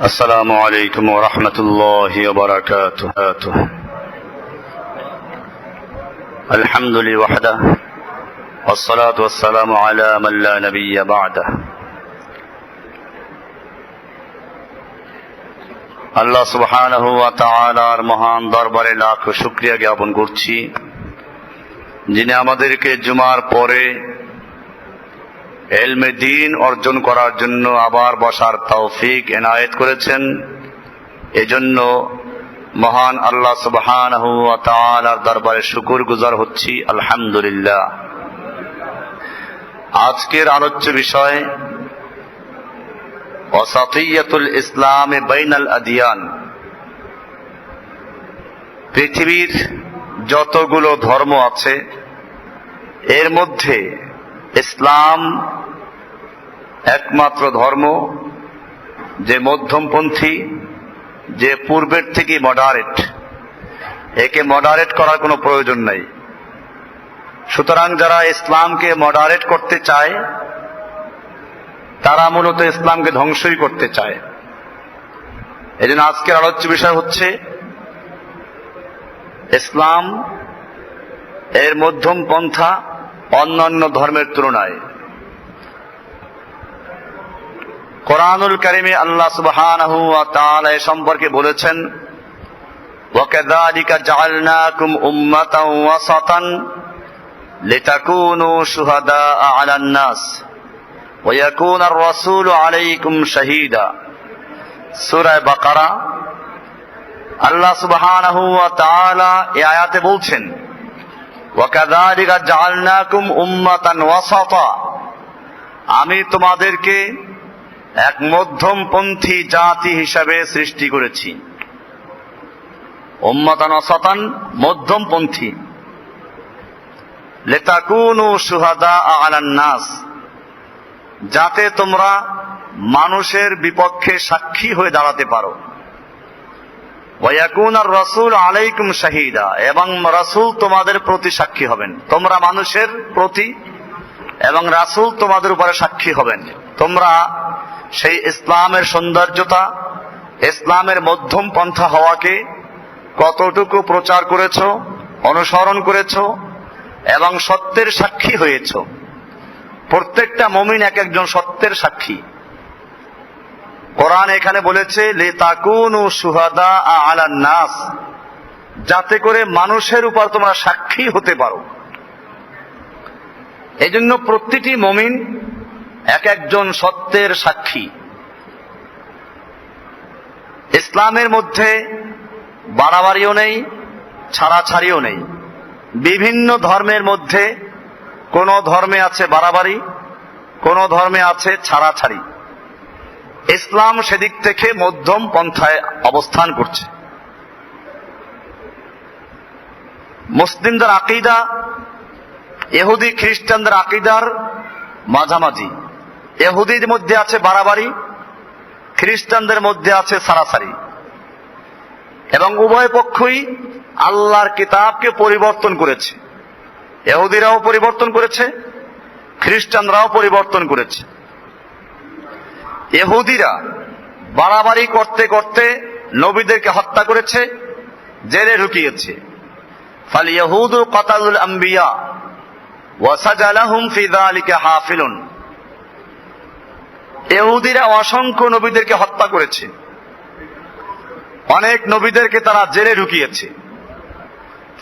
السلام عليكم ورحمة الله وبركاته. الحمد لله وحده والصلاة والسلام على من لا نبي بعده. আল্লাহ সুবহানাহু ওয়া তাআলার মহান দরবারে লাখ শুকরিয়া জ্ঞাপন করছি, যিনি আমাদেরকে জুমার পরে ইলমে দ্বীন অর্জন করার জন্য আবার বসার তৌফিক এনায়েত করেছেন। এজন্য মহান আল্লাহ সুবহানাহু ওয়া তাআলার দরবারে শুকরগুজার হচ্ছি, আলহামদুলিল্লাহ। আজকের আলোচ্য বিষয় ওয়াসাতিয়্যাতুল ইসলাম বাইনাল আদিয়ান। পৃথিবীর যতগুলো ধর্ম আছে এর মধ্যে ইসলাম একমাত্র ধর্ম যে মধ্যমপন্থী, যে পূর্বের থেকে মডারেট। একে মডারেট করার কোনো প্রয়োজন নাই। সুতরাং যারা ইসলামকে মডারেট করতে চায় তারা মূলত ইসলামকে ধ্বংসই করতে চায়। এজন্য আজকের আলোচ্য বিষয় হচ্ছে ইসলাম এর মধ্যম পন্থা অন্যান্য ধর্মের তুলনায়। কোরআনুল কারীমে আল্লাহ সুবহানাহু ওয়া তাআলা এ সম্পর্কে বলেছেন, ওয়াকাযালিকা জাআলনাকুম উম্মাতান ওয়াসাতান লিতাকুনু শুহাদাআ আলান নাস ওয়া ইয়াকুনার রাসূলু আলাইকুম শাহীদা। সূরা বাকারা আল্লাহ সুবহানাহু ওয়া তাআলা এই আয়াতে বলছেন, ওয়াকাযালিকা জাআলনাকুম উম্মাতান ওয়াসাতা, আমি তোমাদেরকে এক মধ্যমপন্থী জাতি হিসাবে সৃষ্টি করেছি। উম্মাতান ওয়াসাতান, মধ্যমপন্থী। লিতাকুনু শুহাদা আলান নাস, যাতে তোমরা মানুষের বিপক্ষে সাক্ষী হয়ে দাঁড়াতে পারো। ওয়া ইয়াকুনার রাসূল আলাইকুম শাহীদা, এবং রাসূল তোমাদের প্রতি সাক্ষী হবেন। তোমরা মানুষের প্রতি এবং রাসূল তোমাদের উপরে সাক্ষী হবেন। তোমরা সেই ইসলামের সৌন্দর্যতা, ইসলামের মধ্যম পন্থা হওয়াকে কতটুকু প্রচার করেছো, অনুসরণ করেছো এবং সত্যের সাক্ষী হয়েছ। প্রত্যেকটা মুমিন এক একজন সত্যের সাক্ষী। কোরআন এখানে বলেছে লিতাকুনু শুহাদা আলান নাস, যাতে করে মানুষের উপর তোমরা সাক্ষী হতে পারো। এজন্য প্রতিটি মুমিন এক একজন সত্যের সাক্ষী। ইসলামের মধ্যে বাড়াবাড়িও নেই, ছাড়াছাড়িও নেই। বিভিন্ন ধর্মের মধ্যে কোন ধর্মে আছে বাড়াবাড়ি, কোন ধর্মে আছে ছাড়াছাড়ি। ইসলাম সেদিক থেকে মধ্যম পন্থায় অবস্থান করছে। মুসলিমদের আকীদা ইহুদি খ্রিস্টানদের আকীদার মাঝামাঝি। ইহুদির মধ্যে আছে বাড়াবাড়ি, খ্রিস্টানদের মধ্যে আছে ছাড়াছাড়ি। এবং উভয় পক্ষই আল্লাহর কিতাবকে পরিবর্তন করেছে। ইহুদিরাও পরিবর্তন করেছে, খ্রিস্টানরাও পরিবর্তন করেছে। ইহুদিরা বাড়াবাড়ি করতে করতে নবীদেরকে হত্যা করেছে, জেলে ঢুকিয়েছে। ফাল ইয়াহুদু কাতালুল আম্বিয়া ওয়া সাজালাহুম ফি যালিকা হাফিলুন। ইহুদিরা অসংখ্য নবীদেরকে হত্যা করেছে, অনেক নবীদেরকে তারা জেলে ঢুকিয়েছে।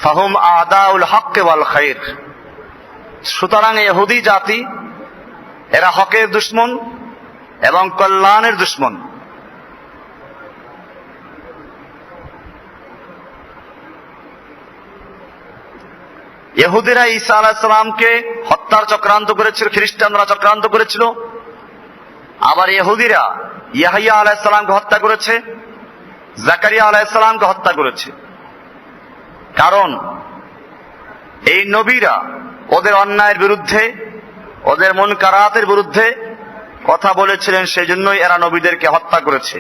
ফাহুম আদাউল হক ওয়াল খায়র। সুতরাং ইহুদি জাতি এরা হকের দুশমন এবং কল্যাণের দুশমন। ইহুদিরা ঈসা আলাইহিস সালামকে হত্যার চক্রান্ত করেছিল, খ্রিস্টানরা চক্রান্ত করেছিল। আবার ইহুদিরা ইয়াহইয়া আলাইহিস সালামকে হত্যা করেছে, জাকারিয়া আলাইহিস সালামকে হত্যা করেছে। কারণ এই নবীরা ওদের অন্যায়ের বিরুদ্ধে, ওদের মুনকারাতের বিরুদ্ধে কথা বলেছিলেন, সেজন্যই এরা নবীদেরকে হত্যা করেছে।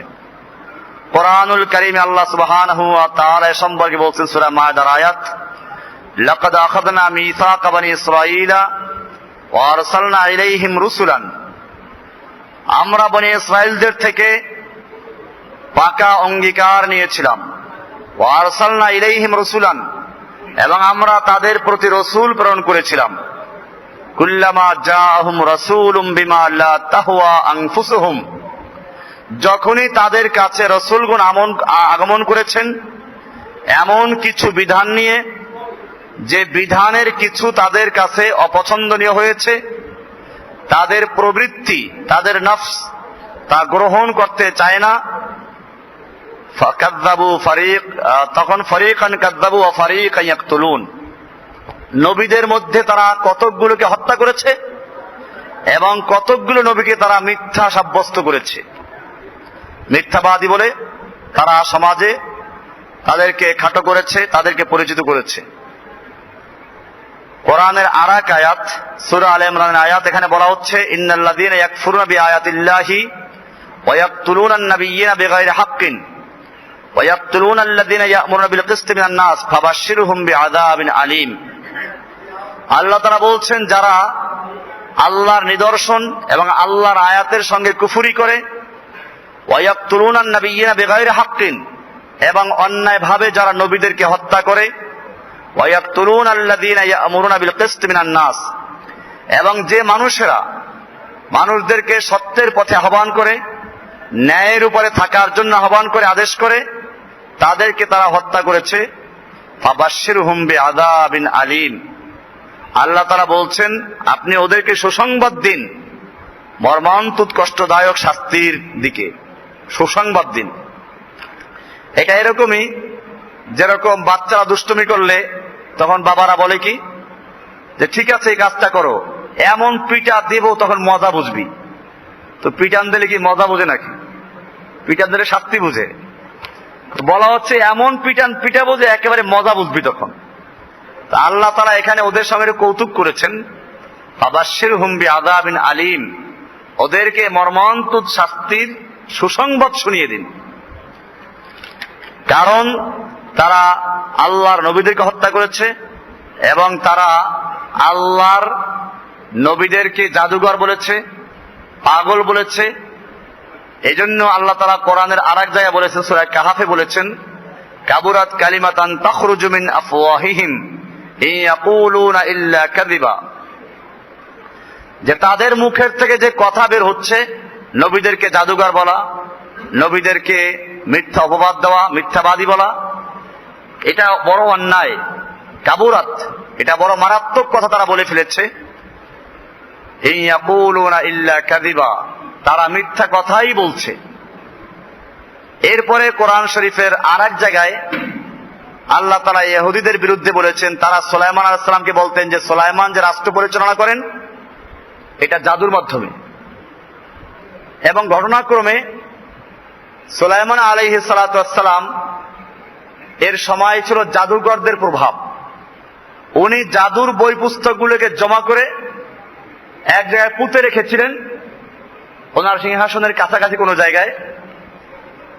কোরআনুল কারীমে আল্লাহ সুবহানাহু ওয়া তাআলা সম্পর্কে বলছেন সূরা মায়দার আয়াত, লাকাদ আখাযনা মিসাকা বনি ইসরাঈলা ওয়া আরসালনা ইলাইহিম রুসুলান। আমরা বনি ইসরাইলদের থেকে পাকা অঙ্গীকার নিয়েছিলাম। ওয়া আরসালনা ইলাইহিম রাসূলান, এবং আমরা তাদের প্রতি রসূল প্রেরণ করেছিলাম। কুল্লামা জাআহুম রাসূলুম বিমা লা তাহওয়া আনফুসুহুম, যখনই তাদের কাছে রসূলগণ আগমন করেছেন এমন কিছু বিধান নিয়ে যে বিধানের কিছু তাদের কাছে অপছন্দনীয় হয়েছে, তাদের প্রবৃত্তি, তাদের নফস তা গ্রহণ করতে চায় না, তখন ফরিকান কাযযাবু ওয়া ফরিকান ইয়াকতুলুন, নবীদের মধ্যে তারা কতকগুলোকে হত্যা করেছে এবং কতকগুলো নবীকে তারা মিথ্যা সাব্যস্ত করেছে। মিথ্যাবাদী বলে তারা সমাজে তাদেরকে খাটো করেছে, তাদেরকে পরিচিত করেছে। কোরআনের আরেক আয়াত, সূরা আলে ইমরানের আয়াত, এখানে বলা হচ্ছে ইন্নাল্লাযীনা ইয়াকফুরুনা বিআয়াতিল্লাহি ওয়া ইয়াকতুলুনান নাবিয়্যিনা বিগাইরি হাক্কিন ওয়া ইয়াকতুলুনাল্লাযীনা ইয়া'মুরুনা বিল কিসতি মিনান নাস ফাবাশশিরহুম বিআযাবিন আলীম। আল্লাহ তাআলা বলছেন, যারা আল্লাহর নিদর্শন এবং আল্লাহর আয়াতের সঙ্গে কুফরি করে, ওয়া ইয়াকতুলুনান নাবিয়্যিনা বিগাইরি হাক্কিন, এবং অন্যায়ভাবে যারা নবীদেরকে হত্যা করে, ওয়া ইয়াকতুলুনাল্লাযীনা ইয়া'মুরুনা বিল কিসতি মিনান নাস, এবং যে মানুষেরা মানুষদেরকে সত্যের পথে আহ্বান করে, ন্যায়ের উপরে থাকার জন্য আহ্বান করে, আদেশ করে, তাদেরকে তারা হত্যা করেছে। ফাবাশশিরহুম বিআযাবিন আলীম, আল্লাহ তাআলা বলছেন আপনি ওদেরকে সুসংবাদ দিন মর্মান্তিক কষ্টদায়ক শাস্তির দিকে, সুসংবাদ দিন। এটা এরকমই যেরকম বাচ্চারা দুষ্টুমি করলে তখন বাবারা বলে কি, যে ঠিক আছে এই কাজটা করো, এমন পিটা দেব তখন মজা বুঝবি। তো পিটান দিলে কি মজা বোঝে নাকি? পিটান দিলে শাস্তি বুঝে। বলা হচ্ছে এমন পিটা বোঝে একেবারে মজা বুঝবি তখন। তা আল্লাহ তাআলা এখানে ওদের সঙ্গে কৌতুক করেছেন, ফাবাশশিরহুম বিআযাবিন আলীম, ওদেরকে মর্মান্তিক শাস্তির সুসংবাদ শুনিয়ে দিন। কারণ তারা আল্লাহর নবীদেরকে হত্যা করেছে এবং তারা আল্লাহর নবীদেরকে জাদুঘর বলেছে, পাগল বলেছে। এই জন্য আল্লাহ তাআলা কোরআনের আরেক জায়গায় বলেছেন, সূরা কাহফে বলেছেন, কাবুরাত কালিমাতান তাখরুজু মিন আফওয়াহিহিম ইয়াকুলুনা ইল্লা কাযিবা, যে তাদের মুখের থেকে যে কথা বের হচ্ছে, নবীদেরকে জাদুঘর বলা, নবীদেরকে মিথ্যা অপবাদ দেওয়া, মিথ্যাবাদী বলা, এটা বড় অন্যায়। কাবুরাত, এটা বড় মারাত্মক কথা তারা বলে ফেলেছে। ইয়াকুলুনা ইল্লা কাযিবা, তারা মিথ্যা কথাই বলছে। এরপরে কোরআন শরীফের আরেক জায়গায় আল্লাহ তাআলা ইহুদীদের বিরুদ্ধে বলেছেন, তারা সুলাইমান আলাইহিস সালামকে বলতেন যে সুলাইমান যে রাষ্ট্র পরিচালনা করেন এটা জাদুর মাধ্যমে। এবং ঘটনাক্রমে সুলাইমান আলাইহিস সালাতু ওয়াস সালাম এর সময় ছিল জাদুকরদের প্রভাব। উনি জাদুর বই পুস্তকগুলোকে জমা করে এক জায়গায় পুঁতে রেখেছিলেন ওনার সিংহাসনের কাছাকাছি কোনো জায়গায়।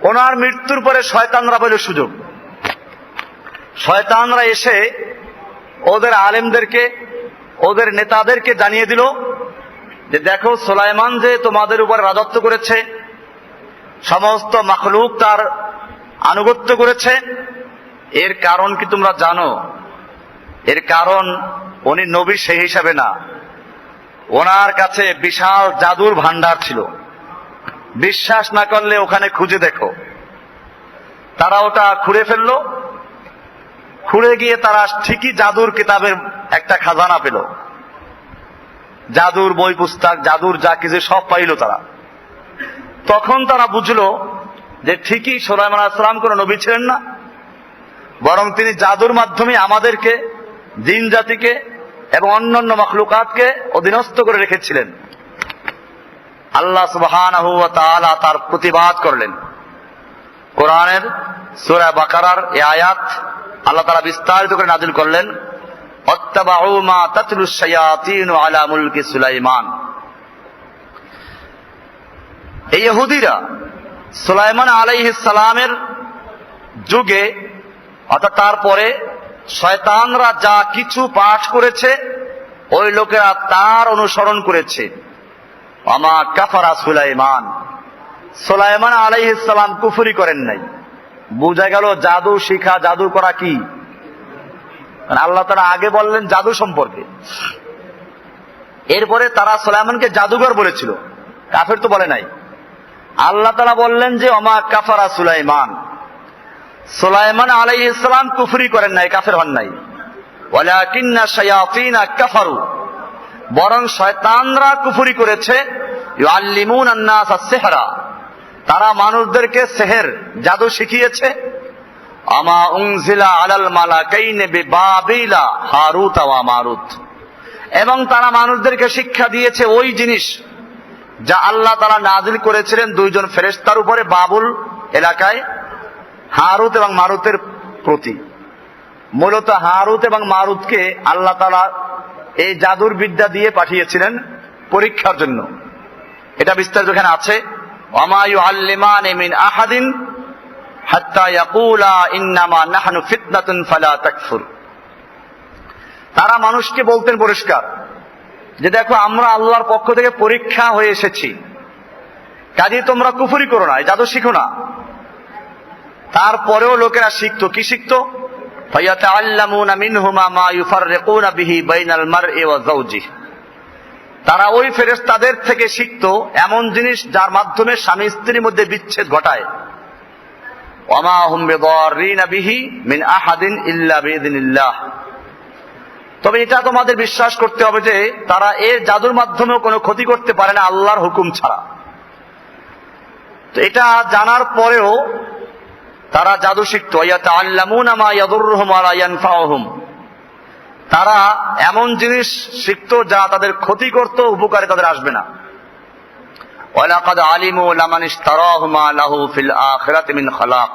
ওনার মৃত্যুর পরে শয়তানরা পেল সুযোগ। শয়তানরা এসে ওদের আলেমদেরকে, ওদের নেতাদেরকে জানিয়ে দিল যে দেখো, সুলাইমান যে তোমাদের উপর রাজত্ব করেছে, সমস্ত মাখলুক তার আনুগত্য করেছে, এর কারণ কি তোমরা জানো? এর কারণ উনি নবী সেই হিসাবে না, ওনার কাছে বিশাল জাদুর ভান্ডার ছিল। বিশ্বাস না করলে ওখানে খুঁজে দেখো। তারা ওটা খুঁড়ে ফেললো, খুঁড়ে গিয়ে তারা ঠিকই জাদুর কিতাবের একটা খাজানা পেল, জাদুর বই পুস্তক, জাদুর যা কিছু সব পাইল তারা। তখন তারা বুঝলো যে ঠিকই সুলাইমান আলাইহিস সালাম কোনো নবী ছিলেন না, বরং তিনি জাদুর মাধ্যমে আমাদেরকে, জিন জাতিকে এবং অন্যান্য মাখলুকাতকে অধীনস্থ করে রেখেছিলেন। আল্লাহ সুবহানাহু ওয়া তাআলা তার প্রতিবাদ করলেন। কোরআনের সূরা বাকারার এই আয়াত আল্লাহ তাআলা বিস্তারিত করে নাযিল করলেন, ওয়াত্তাবাউ মা তাতলুশ শায়াতিনু আলা মুলকি সুলাইমান। এই ইহুদিরা সুলাইমান আলাইহিস সালামের যুগে, অর্থাৎ তারপরে শয়তানরা যা কিছু পাঠ করেছে ওই লোকেরা তার অনুসরণ করেছে। আমা কাফারা সুলাইমান, সুলাইমান আলাইহিস সালাম কুফরি করেন নাই। বোঝা গেল জাদু শিখা, জাদু করা কি, আল্লাহ তাআলা আগে বললেন জাদু সম্পর্কে। এরপরে তারা সুলাইমানকে জাদুঘর বলেছিল, কাফের তো বলে নাই। আল্লাহ তাআলা বললেন যে ওমা কাফারা সুলাইমান, সুলাইমান আলাইহিস সালাম কুফরি করেন নাই, কাফের হন নাই। ওয়ালাকিন্না শায়াতিনা কাফারু, বরং শয়তানরা কুফরি করেছে। ইউআল্লিমুনা আন-নাস আস-সিহরা, তারা মানুষদেরকে সেহের, জাদু শিখিয়েছে। আমা উনজিলা আলাল মালাকাইনি বিবাবিলা হারুত ওয়া মারুত, এবং তারা মানুষদেরকে শিক্ষা দিয়েছে ওই জিনিস যা আল্লাহ তাআলা নাজিল করেছিলেন দুইজন ফেরেশতার উপরে বাবুল এলাকায়, হারুত এবং মারুতের প্রতি। মূলত হারুত এবং মারুতকে আল্লাহ তাআলা এই জাদুর বিদ্যা দিয়ে পাঠিয়েছিলেন পরীক্ষার জন্য। এটা বিস্তারিত এখানে আছে। ওয়ামা ইউআল্লিমানি মিন আহাদিন হাত্তা ইয়াকুলা ইন্নামা নাহনু ফিতনাতুন ফালা তাকফুর। তারা মানুষকে বলতেন পরিষ্কার যে দেখো আমরা আল্লাহর পক্ষ থেকে পরীক্ষা হয়ে এসেছি, কাজেই তোমরা কুফরি করো না, জাদু শিখো না। তারপরেও লোকেরা শিখতো, কি শিখতো? ফায়াতাআল্লামুনা মিনহুমা মা ইউফাররিকুনা বিহি বাইনাল মারই ওয়া যাওজিহি, তারা ওই ফেরেশতাদের থেকে শিখতো এমন জিনিস যার মাধ্যমে স্বামী স্ত্রীর মধ্যে বিচ্ছেদ ঘটায়। ওয়ামা হুম বিদাররিনা বিহি মিন আহাদিন ইল্লা বিইذنিল্লাহ। তবে এটা তোমাদের বিশ্বাস করতে হবে যে তারা এর জাদুর মাধ্যমেও কোনো ক্ষতি করতে পারে না আল্লাহর হুকুম ছাড়া। তো এটা জানার পরেও তারা জাদু শিখতো। ইয়াতাআল্লামুনা মা ইয়াদুররুহুম ওয়া লা ইয়ানফাউহুম, তারা এমন জিনিস শিখতো যা তাদের ক্ষতি করত, উপকারে তাদের আসবে না। ওয়ালাকাদ আলিমু লামান ইশতারাহু মা লাহু ফিল আখিরাতি মিন খালাক,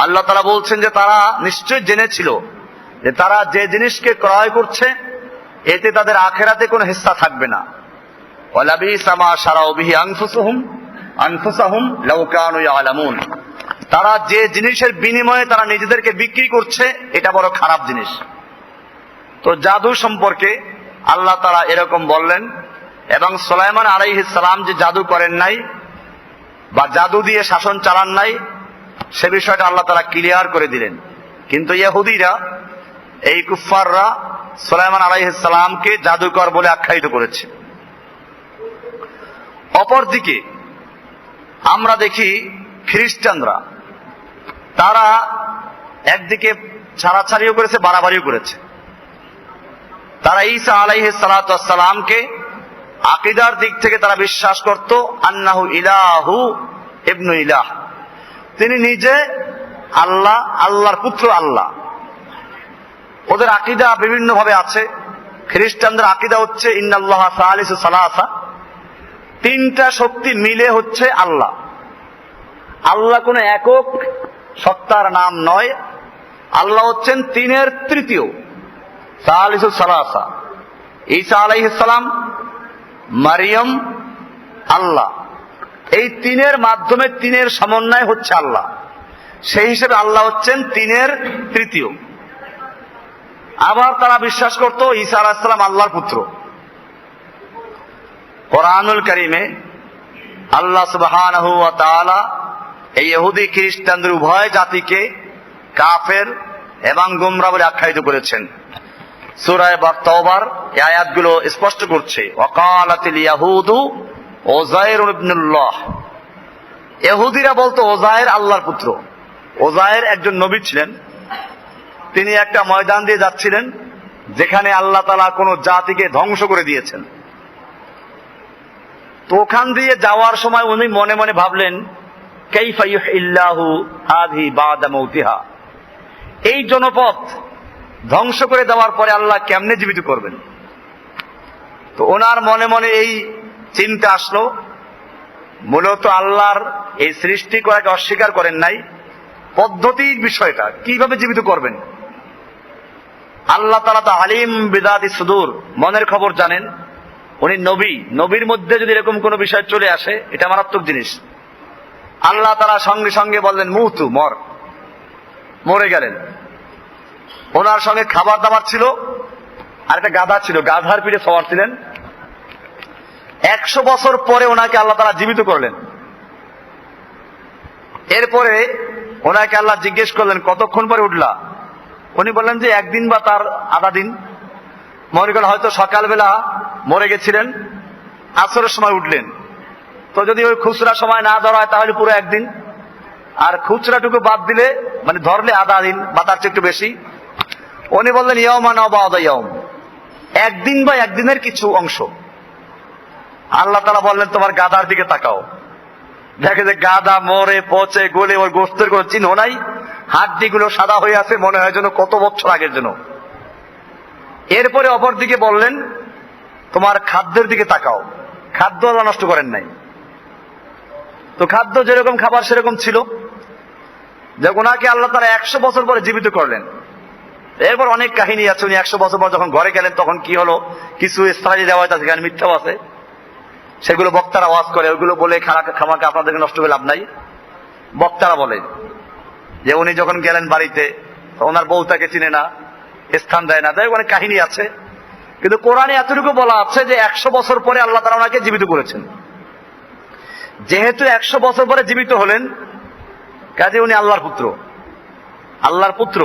আল্লাহ তাআলা বলছেন যে তারা নিশ্চয় জেনেছিল যে তারা যে জিনিসকে ক্রয় করছে এতে তাদের আখিরাতে কোনো হিস্সা থাকবে না। ওয়ালাবিসা মা শারাউ বিহি আনফুসাহুম লাউ কানু ইয়ালামুন, তারা যে জিনিসের বিনিময়ে তারা নিজেদেরকে বিক্রি করছে এটা বড় খারাপ জিনিস। তো জাদু সম্পর্কে আল্লাহ তাআলা এরকম বললেন। এবং সুলাইমান আলাইহিস সালাম যে জাদু করেন নাই বা জাদু দিয়ে শাসন চালান নাই সে বিষয়টা আল্লাহ তাআলা ক্লিয়ার করে দিলেন। কিন্তু ইহুদিরা, এই কুফফাররা সুলাইমান আলাইহিস সালামকে জাদুকর বলে আখ্যায়িত করেছে। অপরদিকে আমরা দেখি খ্রিস্টানরা, তারা একদিকে ছাড়াছাড়িও করেছে, বাড়াবাড়িও করেছে। তারা ঈসা আলাইহিস সালাতু ওয়াস সালামকে আকীদার দিক থেকে তারা বিশ্বাস করত আন্নাহু ইলাহু ইবনু ইলাহ, তিনি নিজে আল্লাহ, আল্লাহর পুত্র আল্লাহ। ওদের আকীদা বিভিন্ন ভাবে আছে। খ্রিস্টানদের আকীদা হচ্ছে ইন্নাল্লাহা সালিসু সালাসা, তিনটা শক্তি মিলে হচ্ছে আল্লাহ। আল্লাহ কোনো একক সত্তার নাম নয়, আল্লাহ হচ্ছেন তিনের তৃতীয়, সালিসু সালাসা। ঈসা আলাইহিস সালাম, মারিয়াম, আল্লাহ, এই তিনের মাধ্যমে তিনের সমন্বয় হচ্ছে আল্লাহ। সেই হিসেবে আল্লাহ হচ্ছেন তিনের তৃতীয়। আবার তারা বিশ্বাস করত ঈসা আলাইহিস সালাম আল্লাহর পুত্র। কোরআনুল কারীমে আল্লাহ সুবহানাহু ওয়া তাআলা এই ইহুদি খ্রিস্টানদের উভয় জাতিকে কাফের এবং গোমরা বলে আখ্যায়িত করেছেন। সূরা তাওবার এই আয়াতগুলো স্পষ্ট করছে। ওয়াকালাতিল ইয়াহুদু উযাইর ইবনুল্লাহ, ইহুদিরা বলতো উযাইর আল্লাহর পুত্র। উযাইর একজন নবী ছিলেন। তিনি একটা ময়দান দিয়ে যাচ্ছিলেন যেখানে আল্লাহ তাআলা কোন জাতিকে ধ্বংস করে দিয়েছেন। তো ওখান দিয়ে যাওয়ার সময় উনি মনে মনে ভাবলেন কাইফা ইউহিল্লাহু হাযিহি বা'দা মাউতিহা, এই জনপদ ধ্বংস করে দেওয়ার পরে আল্লাহ কেমনে জীবিত করবেন। তো ওনার মনে মনে এই চিন্তা আসলো। মূলত আল্লাহর এই সৃষ্টি করাকে অস্বীকার করেন নাই, পদ্ধতির বিষয়টা কিভাবে জীবিত করবেন। আল্লাহ তাআলা তো আলিম বিযাতি সুদূর, মনের খবর জানেন। উনি নবী, নবীর মধ্যে যদি এরকম কোন বিষয় চলে আসে এটা মারাত্মক জিনিস। আল্লাহ তাআলা সঙ্গে সঙ্গে বললেন মুতু, মর, মরে গেলেন। ওনার সঙ্গে খাবার দাবার ছিল, আর একটা গাধা ছিল, গাধার পিঠে সওয়ার ছিলেন। 100 বছর পরে ওনাকে আল্লাহ তাআলা জীবিত করলেন। এরপরে ওনাকে আল্লাহ জিজ্ঞেস করলেন কতক্ষণ পরে উঠলা? উনি বললেন যে একদিন বা তার আধা দিন। মনে করেন হয়তো সকালবেলা মরে গেছিলেন, আসরের সময় উঠলেন, তো যদি ওই খুচরা সময় না ধরা হয় তাহলে পুরো একদিন, আর খুচরাটুকু বাদ দিলে মানে ধরলে আধা দিন বা তার চেয়ে একটু বেশি। উনি বললেন ইয়ৌমান বা ইয়ৌম, একদিন বা একদিনের কিছু অংশ। আল্লাহ তাআলা বললেন তোমার গাদার দিকে তাকাও, দেখে যে গাদা মরে পচে গলে ওর গোস্তের কোনো চিহ্ন নাই, হাড্ডি গুলো সাদা হয়ে আছে, মনে হয় যেন কত বছর আগের জন্য। এরপরে অপর দিকে বললেন তোমার খাদ্যের দিকে তাকাও, খাদ্য আল্লাহ নষ্ট করেন নাই। তো খাদ্য যেরকম খাবার সেরকম ছিল। যে ওনাকে আল্লাহ তাআলা 100 বছর পরে জীবিত করলেন। এরপর অনেক কাহিনী আছে, উনি 100 বছর পর যখন ঘরে গেলেন তখন কি হলো, কিছু ইসরাইলি রেওয়ায়েত আছে, সেখানে মিথ্যাও আছে, সেগুলো বক্তারা ওয়াজ করে, ওইগুলো বলে খামাকে আপনাদেরকে নষ্ট করে লাভ নাই। বক্তারা বলে যে উনি যখন গেলেন বাড়িতে ওনার বউ তাকে চিনে না, স্থান দেয় না, তাই অনেক কাহিনী আছে। কিন্তু কোরআনে এতটুকু বলা আছে যে 100 বছর পরে আল্লাহ তাআলা ওনাকে জীবিত করেছেন। যেহেতু 100 বছর পরে জীবিত হলেন, কাজে উনি আল্লাহর পুত্র। আল্লাহর পুত্র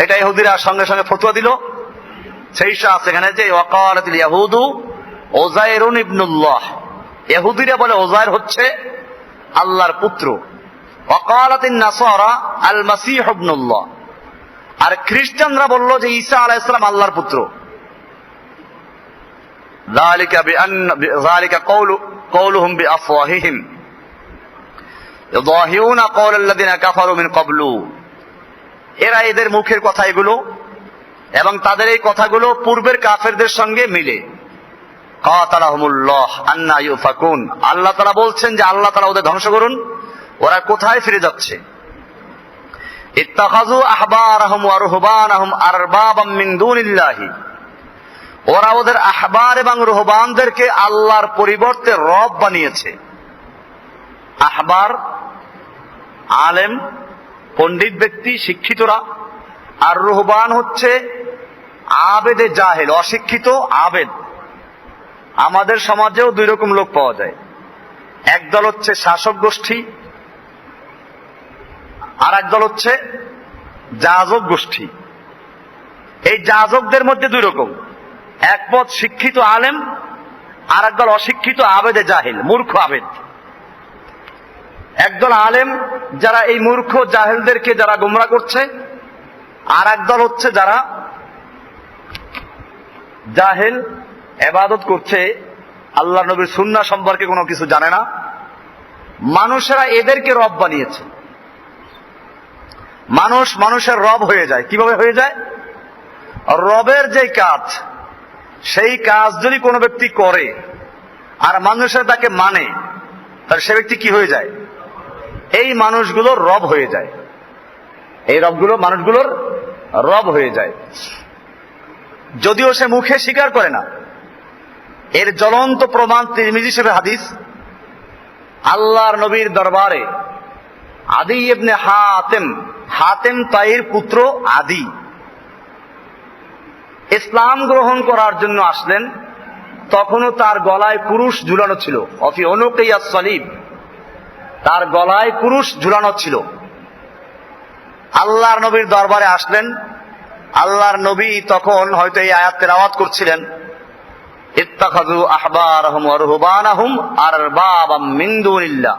এটা ইহুদিরা সঙ্গে সঙ্গে ফতোয়া দিল। সেই সেখানে যে ওয়াকালাতিল ইয়াহুদু উযায়রুন ইবনুল্লাহ, ইহুদিরা বলে উযায়র হচ্ছে আল্লাহর পুত্র। ওয়াকালাতিন নাসারা আল মাসীহ ইবনুল্লাহ, আর খ্রিস্টানরা বলল যে ঈসা আলাইহিস সালাম আল্লাহর পুত্র। যালিকা কওলুহুম বিআফওয়াহিহিম ইউদাহিউনা কওলাল্লাযিনা কাফারু মিন ক্বাবলু, এরা এদের মুখের কথা এগুলো, এবং তাদের এই কথাগুলো পূর্বের কাফেরদের সঙ্গে মিলে। কাতালাহুমুল্লাহ আন্না ইউফাকুন, আল্লাহ তাআলা বলছেন যে আল্লাহ তাআলা ওদের ধ্বংস করুন, ওরা কোথায় ফিরে যাচ্ছে। ইত্তাখাযু আহবারাহুম ওয়া রুহবানাহুম আরবাবাম মিন দুনিল্লাহি, ওরা ওদের আহবার এবং রুহবানদেরকে আল্লাহর পরিবর্তে রব বানিয়েছে। আহবার আলেম, পণ্ডিত ব্যক্তি, শিক্ষিতরা, আর রুহবান হচ্ছে আবেদে জাহেল, অশিক্ষিত আবেদ। আমাদের সমাজেও দুই রকম লোক পাওয়া যায়, একদল হচ্ছে শাসক গোষ্ঠী, আর একদল হচ্ছে যাজক গোষ্ঠী। এই যাজকদের মধ্যে দুই রকম, এক পথ শিক্ষিত আলেম, আর একদল অশিক্ষিত আবেদে জাহিল, মূর্খ আবেদ। একদল আলেম যারা এই মূর্খ জাহেলদেরকে যারা গোমরা করছে, আর একদল হচ্ছে যারা জাহেল ইবাদত করছে, আল্লাহ নবীর সুন্নাহ সম্পর্কে কোনো কিছু জানে না। মানুষেরা এদেরকে রব বানিয়েছে। মানুষের রব হয়ে যায়। কিভাবে হয়ে যায়? রবের যে কাজ, সেই কাজ যদি কোনো ব্যক্তি করে আর মানুষের তাকে মানে, তাহলে সে ব্যক্তি কি হয়ে যায়? এই মানুষগুলোর রব হয়ে যায়। এই রবগুলো মানুষগুলোর রব হয়ে যায়, যদিও সে মুখে স্বীকার করে না। এর জ্বলন্ত প্রমাণ তিরমিজি শরীফের হাদিস, আল্লাহর নবীর দরবারে আদি ইবনে হাতেম তাইর পুত্র আদি ইসলাম গ্রহণ করার জন্য আসলেন। তখনও তার গলায় কুরুশ ঝুলানো ছিল, অফি উনুকিয়া সলিব, তার গলায় কুরুশ ঝুলানো ছিল। আল্লাহর নবীর দরবারে আসলেন। আল্লাহর নবী তখন হয়তো এই আয়াত তেলাওয়াত করছিলেন, ইত্তাখাযু আহবারাহুম ওয়া রুহবানাহুম আরবাবাম মিন দুনিল্লাহ,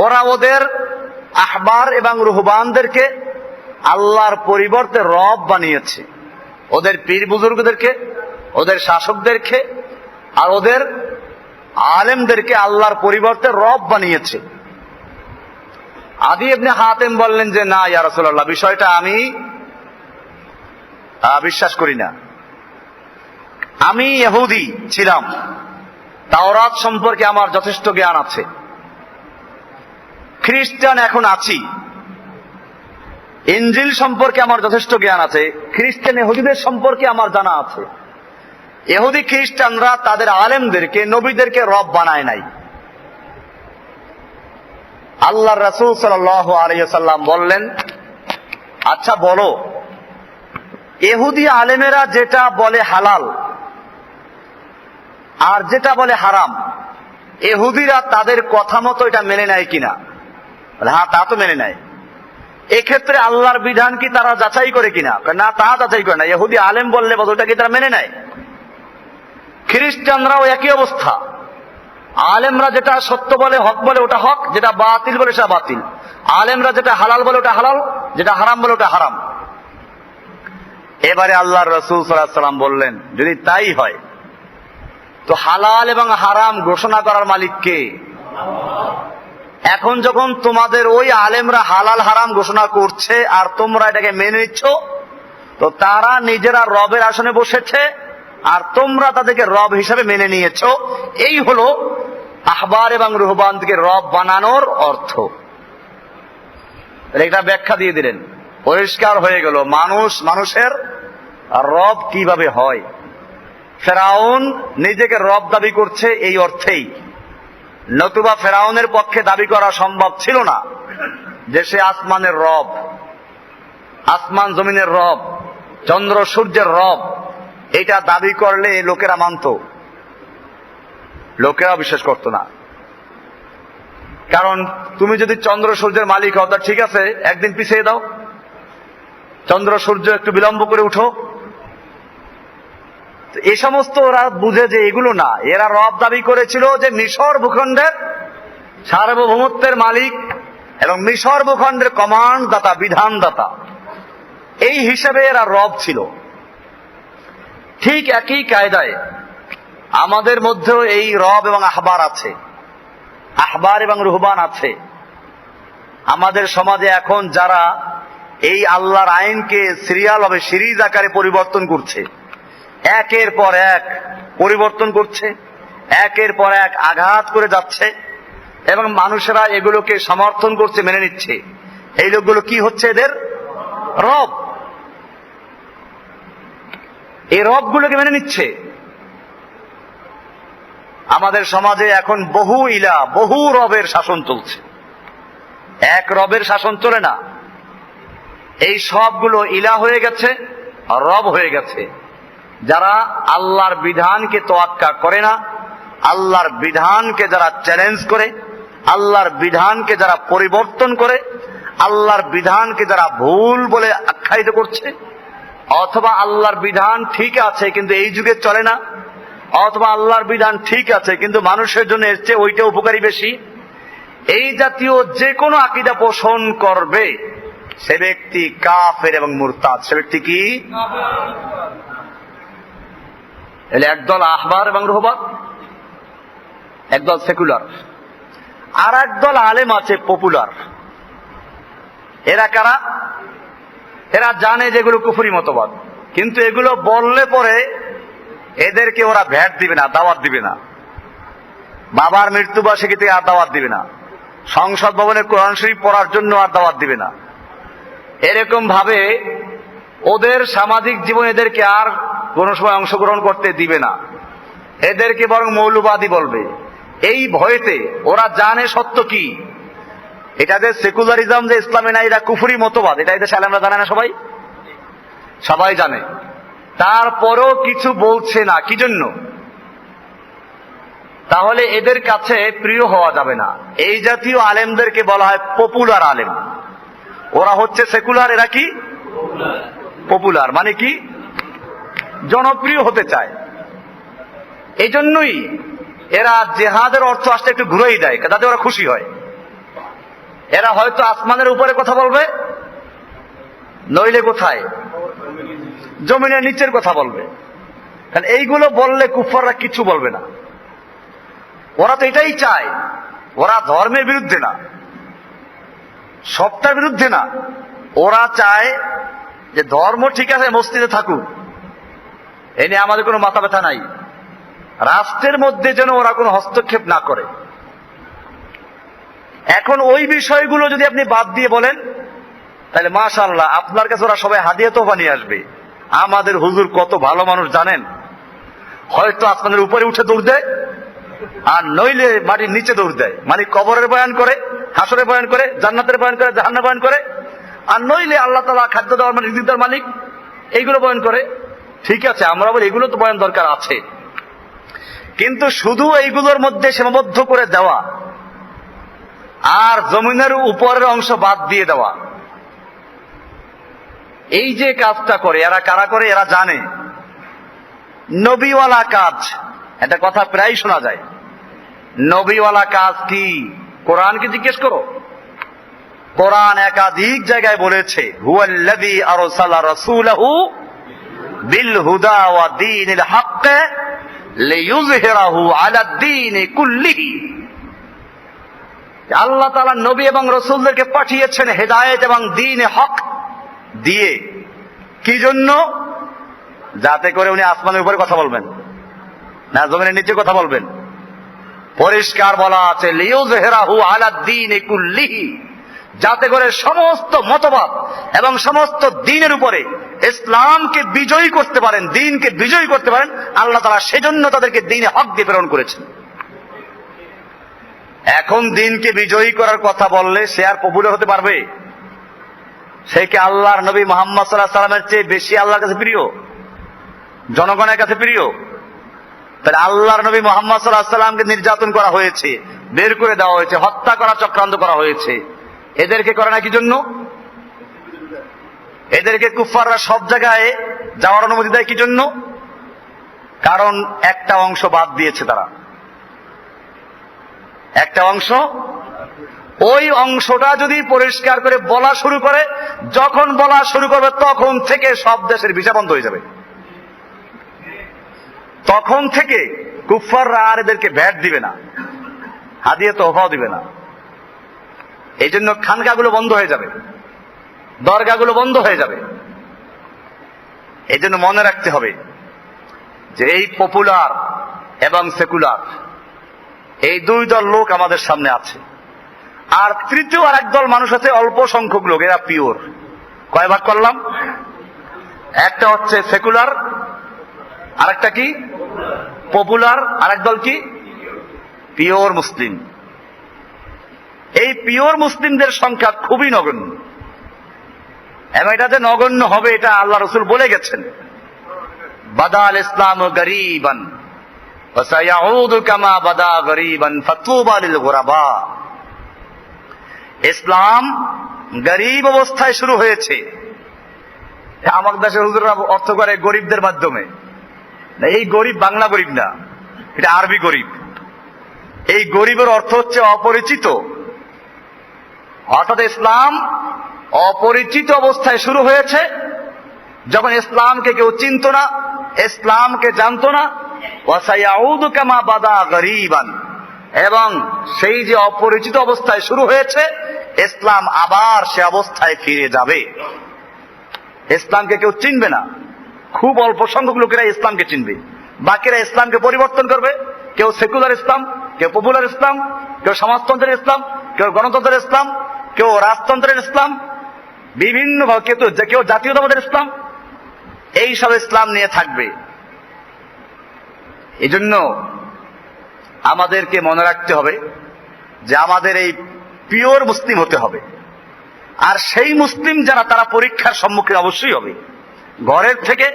ওরা ওদের আহবার এবং রুহবানদেরকে আল্লাহর পরিবর্তে রব বানিয়েছে। ওদের পীর বুজুর্গদেরকে, ওদের শাসকদেরকে, আর ওদের আলেমদেরকে আল্লাহর পরিবর্তে রব বানিয়েছে। আদি ইবনে হাতেম বললেন যে না ইয়া রাসূলুল্লাহ, বিষয়টা আমি বিশ্বাস করি না। আমি ইহুদি ছিলাম, তাওরাত সম্পর্কে আমার যথেষ্ট জ্ঞান আছে। খ্রিস্টান এখন আছি, ইনজিল সম্পর্কে আমার যথেষ্ট জ্ঞান আছে। খ্রিস্টান ইহুদিদের সম্পর্কে আমার জানা আছে। ইহুদি খ্রিস্টানরা তাদের আলেমদেরকে, নবীদেরকে রব বানায় নাই। আল্লাহর রাসূল সাল্লাল্লাহু আলাইহি ওয়াসাল্লাম বললেন, আচ্ছা বলো, ইহুদি আলেমেরা যেটা বলে হালাল আর যেটা বলে হারাম, ইহুদিরা তাদের কথা মতো এটা মেনে নেয় কিনা? বলে হ্যাঁ, তা তো মেনে নেয়। এক্ষেত্রে আল্লাহর বিধান কি তারা যাচাই করে কিনা? না, তা যাচাই করে না। ইহুদি আলেম বললে ওটা কি তারা মেনে নেয়? খ্রিস্টানরাও একই অবস্থা। আলেমরা যেটা সত্য বলে, হক বলে, ওটা হক, যেটা বাতিল বলে সেটা বাতিল। আলেমরা যেটা হালাল বলে ওটা হালাল, যেটা হারাম বলে ওটা হারাম। এবারে আল্লাহর রাসূল সাল্লাল্লাহু আলাইহি ওয়াসাল্লাম বললেন, যদি তাই হয় তো হালাল এবং হারাম ঘোষণা করার মালিক কে? এখন যখন তোমাদের ওই আলেমরা হালাল হারাম ঘোষণা করছে আর তোমরা এটাকে মেনে নিচ্ছ, তো তারা নিজেরা রবের আসনে বসেছে আর তোমরা তাদেরকে রব হিসাবে মেনে নিয়েছো। এই হলো আহবার এবং রুহবানকে রব বানানোর অর্থ। এটা ব্যাখ্যা দিয়ে দিলেন, পরিষ্কার হয়ে গেল মানুষের রব কিভাবে হয়। ফেরাউন নিজেকে রব দাবি করছে এই অর্থেই, নতুবা ফেরাউনের পক্ষে দাবি করা সম্ভব ছিল না যে সে আসমানের রব, আসমান জমিনের রব, চন্দ্র সূর্যের রব। এটা দাবি করলে লোকেরা মানত, লোকেরা বিশ্বাস করতো না। কারণ তুমি যদি চন্দ্র সূর্যের মালিক হও, তা ঠিক আছে, একদিন পিছিয়ে দাও, চন্দ্র সূর্য একটু বিলম্ব করে উঠো। এই সমস্ত ওরা বুঝে যে এগুলো না, এরা রব দাবি করেছিল যে মিশর ভূখণ্ডের সার্বভৌমত্বের মালিক এবং মিশর ভূখণ্ডের কমান্ড দাতা, বিধানদাতা, এই হিসেবে এরা রব ছিল। ঠিক একই কায়দায় আমাদের মধ্যেও এই রব এবং আহবার আছে, আহবার এবং রুহবান আছে। আমাদের সমাজে এখন যারা এই আল্লাহর আইনকে সিরিয়াল ভাবে সিরিজ আকারে পরিবর্তন করছে, একের পর এক পরিবর্তন করছে, একের পর এক আঘাত করে যাচ্ছে এবং মানুষেরা এগুলোকে সমর্থন করছে, মেনে নিচ্ছে, এই লোকগুলো কি হচ্ছে? এদের রব। এই রবগুলোকে মেনে নিচ্ছে। আমাদের সমাজে এখন বহু ইলা, বহু রবের শাসন চলছে, এক রবের শাসন চলে না। এই সবগুলো ইলা হয়ে গেছে, রব হয়ে গেছে। যারা আল্লাহর বিধানকে তোয়াক্কা করে না, আল্লাহর বিধানকে যারা চ্যালেঞ্জ করে, আল্লাহর বিধানকে যারা পরিবর্তন করে, আল্লাহর বিধানকে যারা ভুল বলে আখ্যায়িত করছে, অথবা আল্লাহর বিধান ঠিক আছে কিন্তু এই যুগে চলে না, অথবা আল্লাহর বিধান ঠিক আছে কিন্তু মানুষের জন্য এর চেয়ে ওইটা উপকারী বেশি, এই জাতীয় যে কোনো আকীদা পোষণ করবে সে ব্যক্তি কাফের এবং মুরতাদ। সে ব্যক্তি কি? একদল আহবার এবং রুহবান, একদল সেকুলার, আর একদল আলেম আছে পপুলার। এরা কারা? এরা জানে যেগুলো কুফরি মতবাদ, কিন্তু এগুলো বললে পরে এদেরকে ওরা ভ্যাট দিবে না, দাওয়াত দিবে না, বাবার মৃত্যুবার্ষিকীতে আর দাওয়াত দিবে না, সংসদ ভবনে কোরআন শরীফ পড়ার জন্য আর দাওয়াত দিবে না। এরকম ভাবে ওদের সামাজিক জীবন এদেরকে আর কোন সময় অংশগ্রহণ করতে দিবে না, এদেরকে বরং মৌলবাদী বলবে। এই ভয়েতে ওরা জানে সত্য কি, এটা যে সেকুলারিজম যে ইসলামে না, এটা কুফরি মতবাদ, এটা এদের সালামরা জানে না, সবাই সবাই জানে। তারপরও কিছু বলছে না, কি জন্য? তাহলে এদের কাছে প্রিয় হওয়া যাবে না। এই জাতীয় আলেমদেরকে বলা হয় পপুলার আলেম। ওরা হচ্ছে সেকুলার, এরা কি পপুলার, মানে কি জনপ্রিয় হতে চায়। এই জন্যই এরা জেহাদের অর্থ আসতে একটু ঘুরেই দেয়, যাতে ওরা খুশি হয়। এরা হয়তো আসমানের উপরে কথা বলবে, নইলে কোথায়? জমিনের নিচের কথা বলবে। কারণ এইগুলো বললে কুফাররা কিছু বলবে না। ওরা তো এটাই চায়, ওরা ধর্মের বিরুদ্ধে না, সবটার বিরুদ্ধে না, ওরা চায় যে ধর্ম ঠিক আছে, মসজিদে থাকুক, এ নিয়ে আমাদের কোনো মাথা ব্যথা নাই, রাষ্ট্রের মধ্যে যেন ওরা কোনো হস্তক্ষেপ না করে। এখন ওই বিষয়গুলো যদি আপনি বাদ দিয়ে বলেন, তাহলে মাশাআল্লাহ আপনার কাছে ওরা সবাই হাদিয়া তোফা নিয়ে আসবে। আমাদের হুজুর কত ভালো মানুষ জানেন, হয়তো আসমানের উপরে উঠে দৌড় দেয়, আর নইলে মাটির নিচে দৌড় দেয়, মানে কবরের বয়ান করে, হাসরের বয়ান করে, জান্নাতের বয়ান করে, জাহান্নামের বয়ান করে, আর নইলে আল্লাহ তাআলা খাদ্য দেওয়ার মানে রিজিক দেওয়ার মালিক, এইগুলো বয়ান করে। ঠিক আছে, আমরা বলি এগুলো তো বয়ান দরকার আছে, কিন্তু শুধু এইগুলোর মধ্যে সীমাবদ্ধ করে দেওয়া আর জমিনের উপরের অংশ বাদ দিয়ে দেওয়া। এই যে কাজটা করে এরা কারা করে? এরা জানে নবীওয়ালা কাজ। একটা কথা প্রায় শোনা যায়, নবীওয়ালা কাজ কি? কোরআনকে জিজ্ঞেস করো। কোরআন একাধিক জায়গায় বলেছে, হুয়াল্লাযী আরসালা রাসূলাহু বিল হুদা ওয়া দীনিল হক লিইয়ুযহিরাহু আলাদ দীনি কুল্লিহি। আল্লাহ তাআলা নবী এবং রাসূলদেরকে পাঠিয়েছেন হেদায়েত এবং দ্বীনে হক দিয়ে। কি জন্য? যাতে করে উনি আসমানের উপরে কথা বলবেন না জমিনের নিচে কথা বলবেন। পরিষ্কার বলা আছে, লিইয়ুযহিরাহু আলাদ দীনি কুল্লিহি, যাতে করে সমস্ত মতবাদ এবং সমস্ত দ্বীনের উপরে ইসলামকে বিজয়ী করতে পারেন, দ্বীনকে বিজয়ী করতে পারেন। আল্লাহ তাআলা সেজন্য তাদেরকে দ্বীনে হক দিয়ে প্রেরণ করেছেন। এখন দ্বীনকে বিজয়ী করার কথা বললে সে আর পপুলার হতে পারবে? সে কি আল্লাহর নবী মুহাম্মদ সাল্লাল্লাহু আলাইহি সাল্লামের চেয়ে বেশি আল্লাহর কাছে প্রিয়, জনগণের কাছে প্রিয়? তাহলে আল্লাহর নবী মুহাম্মদ সাল্লাল্লাহু আলাইহি সাল্লামকে নির্যাতন করা হয়েছে, বের করে দেওয়া হয়েছে, হত্যা করা চক্রান্ত করা হয়েছে। এদেরকে করে না কি জন্য? এদেরকে কুফাররা সব জায়গায় যাওয়ার অনুমতি দেয় কি জন্য? কারণ একটা অংশ বাদ দিয়েছে তারা, একটা অংশ। ওই অংশটা যদি পরিষ্কার করে বলা শুরু করে, যখন বলা শুরু করবে তখন থেকে সব দেশের ভিসা বন্ধ হয়ে যাবে। তখন থেকে কুফাররা আর এদেরকে ভ্যাট দিবে না, হাদিয়া তোহফাও দিবে না। এই জন্য খানকাগুলো বন্ধ হয়ে যাবে, দরগাগুলো বন্ধ হয়ে যাবে। এই জন্য মনে রাখতে হবে যে এই পপুলার এবং সেকুলার এই দুই দল লোক আমাদের সামনে আছে। আর তৃতীয় আর এক দল মানুষ আছে, অল্প সংখ্যক লোক, এরা পিওর। কয় ভাগ করলাম? একটা হচ্ছে সেকুলার, আর একটা কি পপুলার, আর এক দল কি পিওর মুসলিম। এই পিওর মুসলিমদের সংখ্যা খুবই নগণ্য, এবং এটা যে নগণ্য হবে এটা আল্লাহ রাসূল বলে গেছেন, বাদাল ইসলাম গরীবান ওয়া সায়াউদু কামা বাদা গরীবান ফাতুবা লিল গুরাবা। ইসলাম গরীব অবস্থায় শুরু হয়েছে। আমার দেশের হুজুররা অর্থ করে গরিবদের মাধ্যমে। এই গরিব বাংলা গরিব না, এটা আরবি গরিব। এই গরিবের অর্থ হচ্ছে অপরিচিত। অর্থাৎ ইসলাম অপরিচিত অবস্থায় শুরু হয়েছে, যখন ইসলামকে কেউ চিনত না, ইসলামকে জানতো না। ওয়া সায়াউদু কামা বাদা গরীবান, এবং সেই যে অপরিচিত অবস্থায় শুরু হয়েছে, ইসলাম আবার সে অবস্থায় ফিরে যাবে। ইসলামকে কেউ চিনবে না, খুব অল্প সংখ্যক লোকেরা ইসলামকে চিনবে, বাকিরা ইসলামকে পরিবর্তন করবে। কেউ সেকুলার ইসলাম, কেউ পপুলার ইসলাম, কেউ সমাজতন্ত্রের ইসলাম, কেউ গণতন্ত্রের ইসলাম, কেউ রাজতন্ত্রের ইসলাম, বিভিন্ন কেউ জাতীয়তাবাদের ইসলাম, এই সব ইসলাম নিয়ে থাকবে। এই জন্য আমাদেরকে মনে রাখতে হবে যে আমাদের এই পিওর মুসলিম হতে হবে। আর সেই মুসলিম যারা, তারা পরীক্ষার সম্মুখীন অবশ্যই হবে। ঘরের থেকে,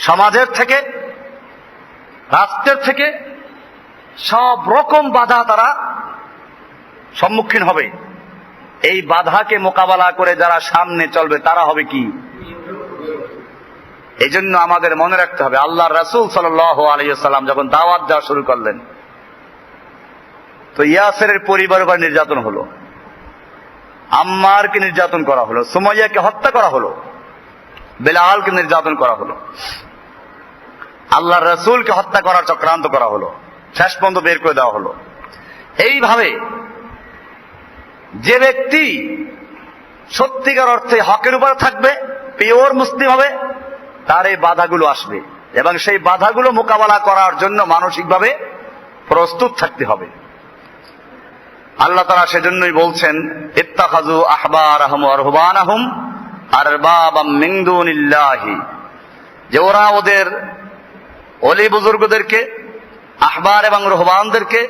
সমাজের থেকে, রাষ্ট্রের থেকে সব রকম বাধা তারা সম্মুখীন হবে। এই বাধাকে মোকাবেলা করে যারা সামনে চলবে তারা হবে কি? এই জন্য আমাদের মনে রাখতে হবে, আল্লাহর রাসূল সাল্লাল্লাহু আলাইহি ওয়াসাল্লাম যখন দাওয়াত দেওয়া শুরু করলেন, তো ইয়াসেরের পরিবারের উপর নির্যাতন হলো, আম্মারকে নির্যাতন করা হলো, সুমাইয়াকে হত্যা করা হলো, বেলালকে নির্যাতন করা হলো, আল্লাহর রাসূলকে হত্যা করার চক্রান্ত করা হলো, শেষ পর্যন্ত বের করে দেওয়া হলো। এইভাবে যে ব্যক্তি সত্যিকার অর্থে হকের উপরে থাকবে, পিওর মুসলিম হবে, তার এই বাধাগুলো আসবে, এবং সেই বাধাগুলো মোকাবেলা করার জন্য মানসিকভাবে প্রস্তুত থাকতে হবে। আল্লাহ তাআলা সেজন্যই বলছেন, ইত্তাখাযু আহবারাহুম ওয়া রুহবানাহুম আরবাবাম মিন দুনিল্লাহি, যে ওরা ওদের ওলি বুজুর্গদেরকে, আহবার এবং রুহবানদেরকে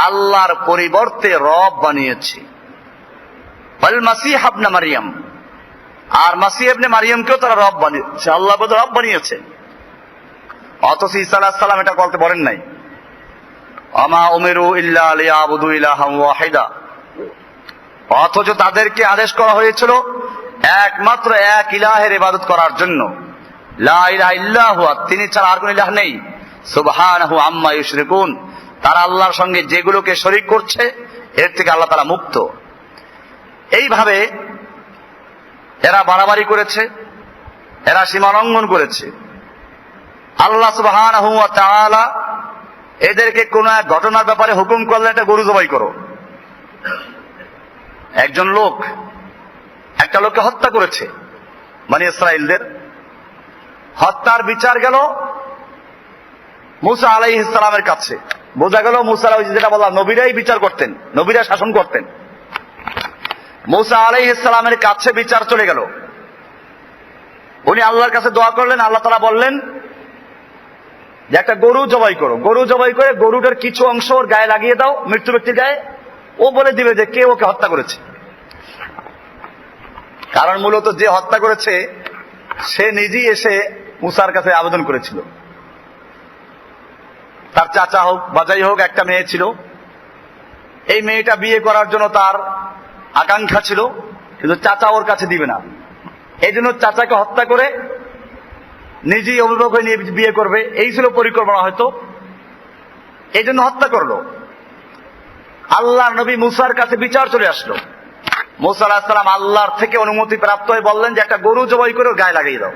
আল্লাহর পরিবর্তে রব বানিয়েছে। ওয়াল মাসীহ ইবনে মারইয়াম, আর মাসীহ ইবনে মারইয়ামকেও তারা রব বানিয়েছে, আল্লাহ বলে রব বানিয়েছে। অথচ ঈসা আলাইহিস সালাম এটা বলতে বলেন নাই, আমা উমিরু ইল্লা লিয়াবুদু ইলাহান ওয়াহিদা, অথচ তাদেরকে আদেশ করা হয়েছিল একমাত্র এক ইলাহের ইবাদত করার জন্য, লা ইলাহা ইল্লাহু, তিনি ছাড়া আর কোন ইলাহ নেই। সুবহানাহু আম্মা ইউশরিকুন, তারা আল্লাহর সঙ্গে যেগুলোকে শরীক করছে এর থেকে আল্লাহ তাআলা মুক্ত। এইভাবে এরা বাড়াবাড়ি করেছে, এরা সীমা লঙ্ঘন করেছে। আল্লাহ সুবহানাহু ওয়া তাআলা এদেরকে কোন এক ঘটনার ব্যাপারে হুকুম করলেন, একটা গরু জবাই করো। একজন লোক একটা লোককে হত্যা করেছে, বনী ইসরাইলদের। হত্যার বিচার গেল মুসা আলাইহিস সালামের কাছে। বোঝা গেল মুসা, যেটা বললাম, নবীরাই বিচার করতেন, নবীরা শাসন করতেন। মুসা আলাইহিস সালামের কাছে বিচার চলে গেল। উনি আল্লাহর কাছে দোয়া করলেন, আল্লাহ তাআলা বললেন যে একটা গরু জবাই করো। গরু জবাই করে গরুটার কিছু অংশ ওর গায়ে লাগিয়ে দাও, মৃত্যু ব্যক্তির গায়ে। ও বলে দিবে যে কে ওকে হত্যা করেছে। কারণ মূলত যে হত্যা করেছে সে নিজেই এসে মুসার কাছে আবেদন করেছিল। তার চাচা হোক বা যাই হোক, একটা মেয়ে ছিল। এই মেয়েটা বিয়ে করার জন্য তার আকাঙ্ক্ষা ছিল, কিন্তু চাচা ওর কাছে দিবে না। এই জন্য চাচাকে হত্যা করে নিজেই অভিভাবক হয়ে নিয়ে বিয়ে করবে, এই ছিল পরিকল্পনা হয়তো। এই জন্য হত্যা করলো। আল্লাহ নবী মুসার কাছে বিচার চলে আসলো। মুসা আলাইহিস সালাম আল্লাহর থেকে অনুমতি প্রাপ্ত হয়ে বললেন যে একটা গরু জবাই করে ওর গায়ে লাগিয়ে দাও,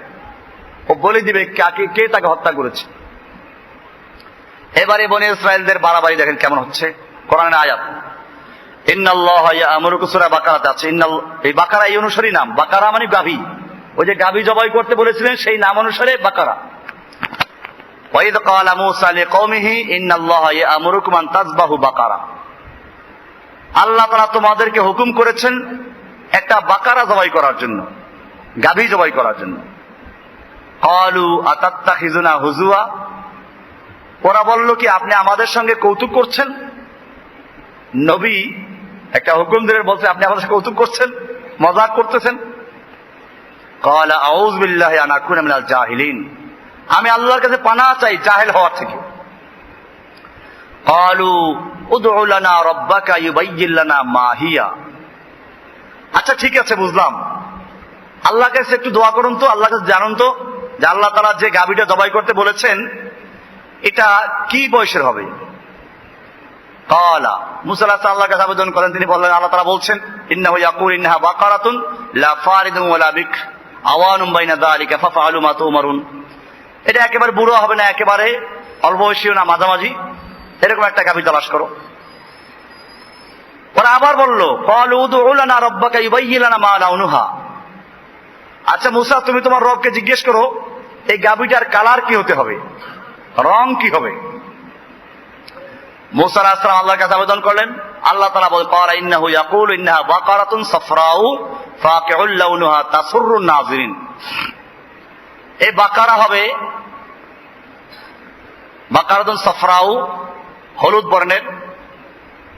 ও বলে দিবে কে তাকে হত্যা করেছে। এবারে বনী ইসরাইলদের বাড়াবাড়ি দেখেন কেমন হচ্ছে। কোরআনের আয়াত, ইন্নাল্লাহা ইয়া'মুরুকুম, সূরা বাকারাতে আছে। এই বাকারা এই অনুসারী নাম। বাকারা মানে গাভী। ওই যে গাভী জবাই করতে বলেছিলেন সেই নাম অনুসারে বাকারা। ওয়াইদ ক্বালা মূসা লিকওমিহি ইন্নাল্লাহা ইয়া'মুরুকুম আন তাযবাহু বাকারা, আল্লাহ তাআলা তোমাদেরকে হুকুম করেছেন একটা বাকারা জবাই করার জন্য, গাভী জবাই করার জন্য। ক্বালু আতাত্তাখিযুনা হুজুয়া, ওরা বলল কি আপনি আমাদের সঙ্গে কৌতুক করছেন? নবী একটা হুকুম দিলেন, বলছে আপনি আমাদের সঙ্গে কৌতুক করছেন, মজাক করতেছেন। ক্বালা আউযু বিল্লাহি আন আকুনা মিনাল জাহিলিন, আমি আল্লাহর কাছে পানাহ চাই জাহেল হওয়ার থেকে। ক্বালু উদউ লানা রাব্বাকা ইউবাইয়্যিন লানা মা হিয়া, আচ্ছা ঠিক আছে বুঝলাম, আল্লাহর কাছে একটু দোয়া করুন তো, আল্লাহর কাছে জানুন তো যে আল্লাহ তাআলা যে গাভীটা জবাই করতে বলেছেন এটা কি বয়সের হবে। ক্বালা, মুসা আলাইহিস সালাম আল্লাহর কাছে আবেদন করেন। তিনি বললেন, আল্লাহ তাআলা বলছেন ইন্নাহু ইয়াকুলু ইন্নাহা বাকারাতুন লা ফারিদুন ওয়ালা বিক আওয়ানুম বাইনা যালিকা ফাফআলু মা তুমারুন, এটা একেবারে বুড়ো হবে না, একেবারে অল্প বয়সীও না, মাঝামাঝি এরকম একটা গাভী তালাশ করো। ওরা আবার বলল ক্বালু উদউ লানা রাব্বাকা ইউবাইয়্যিন লানা মা লাউনুহা, আচ্ছা মুসা তুমি তোমার রবকে জিজ্ঞেস করো এই গাভীটার কালার কি হতে হবে, রং কি হবে। মুসা আলাইহিস সালাম আল্লাহর কাছে আবেদন করলেন। আল্লাহ তাআলা বলেন ক্বালা ইন্নাহু ইয়াকুলু ইন্নাহা বাকারাতুন সাফরাউ ফাকিউল লাউনুহা তাসুররুন নাযিরিন, এই বাকারা হবে বাকারাতুন সাফরাউ, হলুদ বর্ণের,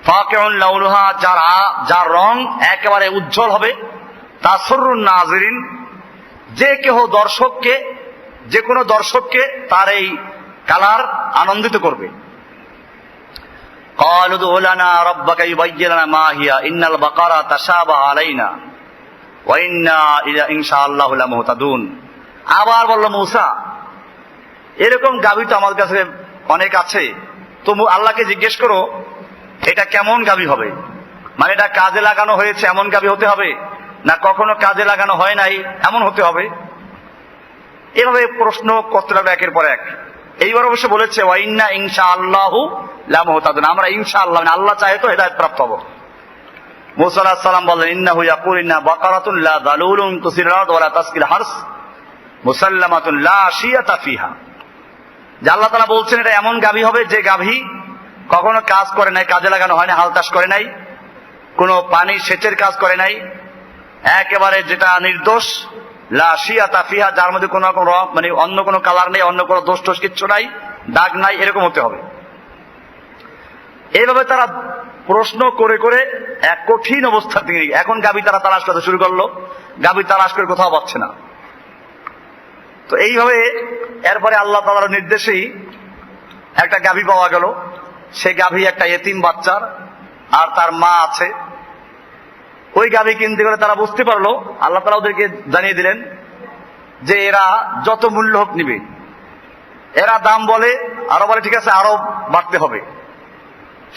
ফাকিউল লাউনুহা, যার রং একেবারে উজ্জ্বল হবে, তাসুররুন নাযিরিন, যে কেহ দর্শককে, যে কোনো দর্শককে তার এই কালার আনন্দিত করবে। ক্বালু উদউ লানা রাব্বাকা ইউবাইয়্যিন লানা মা হিয়া ইন্নাল বাকারা তাশাবাহা আলাইনা ওয়া ইন্না ইনশাআল্লাহু লামুহতাদুন, আবার বলল মুসা এরকম গাভী তো আমার কাছে অনেক আছে, তো আল্লাহকে জিজ্ঞেস করো এটা কেমন গাভী হবে, মানে এটা কাজে লাগানো হয়েছে এমন গাভী হতে হবে না কখনো কাজে লাগানো হয় নাই এমন হতে হবে। এভাবে প্রশ্ন করতে লাগলো একের পর এক। এইবার অবশ্য বলেছে ওয়া ইন্না ইনশাআল্লাহু লামুহতাদুন, আমরা ইনশাআল্লাহ মানে আল্লাহ চাহে তো হেদায়েত প্রাপ্ত হব। মুসা আলাইহিস সালাম বললেন ইন্নাহু ইয়াকুলু ইন্না বাকারাতুন লা যালুলুন তুসিরুল আরদ ওয়া লা তাসকিল হারস মুসাল্লামাতুন লা শিয়াতা ফিহা, যে আল্লাহ তাআলা বলছেন এটা এমন গাভী হবে যে গাভী কখনো কাজ করে নাই, কাজে লাগানো হয় না, হাল চাষ করে নাই, কোনো পানি সেচের কাজ করে নাই, একেবারে যেটা নির্দোষ, লা শিয়াতা ফিহা, যার মধ্যে কোনো রকম মানে অন্য কোনো কালার নেই, অন্য কোনো দোষ টোষ কিচ্ছু নাই, দাগ নাই, এরকম হতে হবে। এইভাবে তারা প্রশ্ন করে করে এক কঠিন অবস্থা থেকে এখন গাভী তারা তালাশ করতে শুরু করলো। গাভী তালাশ করে কোথাও পাচ্ছে না। তো এইভাবে এরপরে আল্লাহ তাআলার নির্দেশেই একটা গাভী পাওয়া গেল। সে গাভী একটা ইতিম বাচ্চার, আর তার মা আছে। ওই গাভী কিনতে গেলে তারা বুঝতে পারলো, আল্লাহ তাআলা ওদেরকে জানিয়ে দিলেন যে এরা যত মূল্য হোক নিবে। এরা দাম বলে, আরো বলে ঠিক আছে আরো বাড়তে হবে।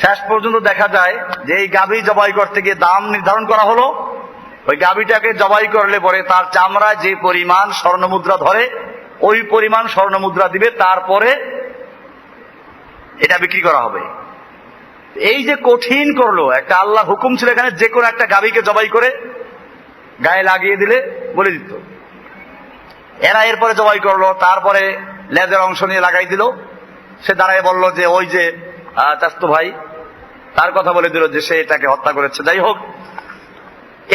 শেষ পর্যন্ত দেখা যায় যে এই গাভী জবাই করতে গিয়ে দাম নির্ধারণ করা হলো। ওই গাভীটাকে জবাই করলে পরে তার চামড়ায় যে পরিমাণ স্বর্ণমুদ্রা ধরে ওই পরিমাণ স্বর্ণমুদ্রা দিবে, তারপরে এটা বিক্রি করা হবে। এই যে কঠিন করলো, একটা আল্লাহ হুকুম ছিল এখানে যে কোনো একটা গাভীকে জবাই করে গায়ে লাগিয়ে দিলে বলে দিত। এরা এরপরে জবাই করলো, তারপরে লেজের অংশ নিয়ে লাগাই দিল। সে দাঁড়ায় বলল যে ওই যে চাস্তো ভাই, তার কথা বলে দিল যে সে এটাকে হত্যা করেছে। যাই হোক,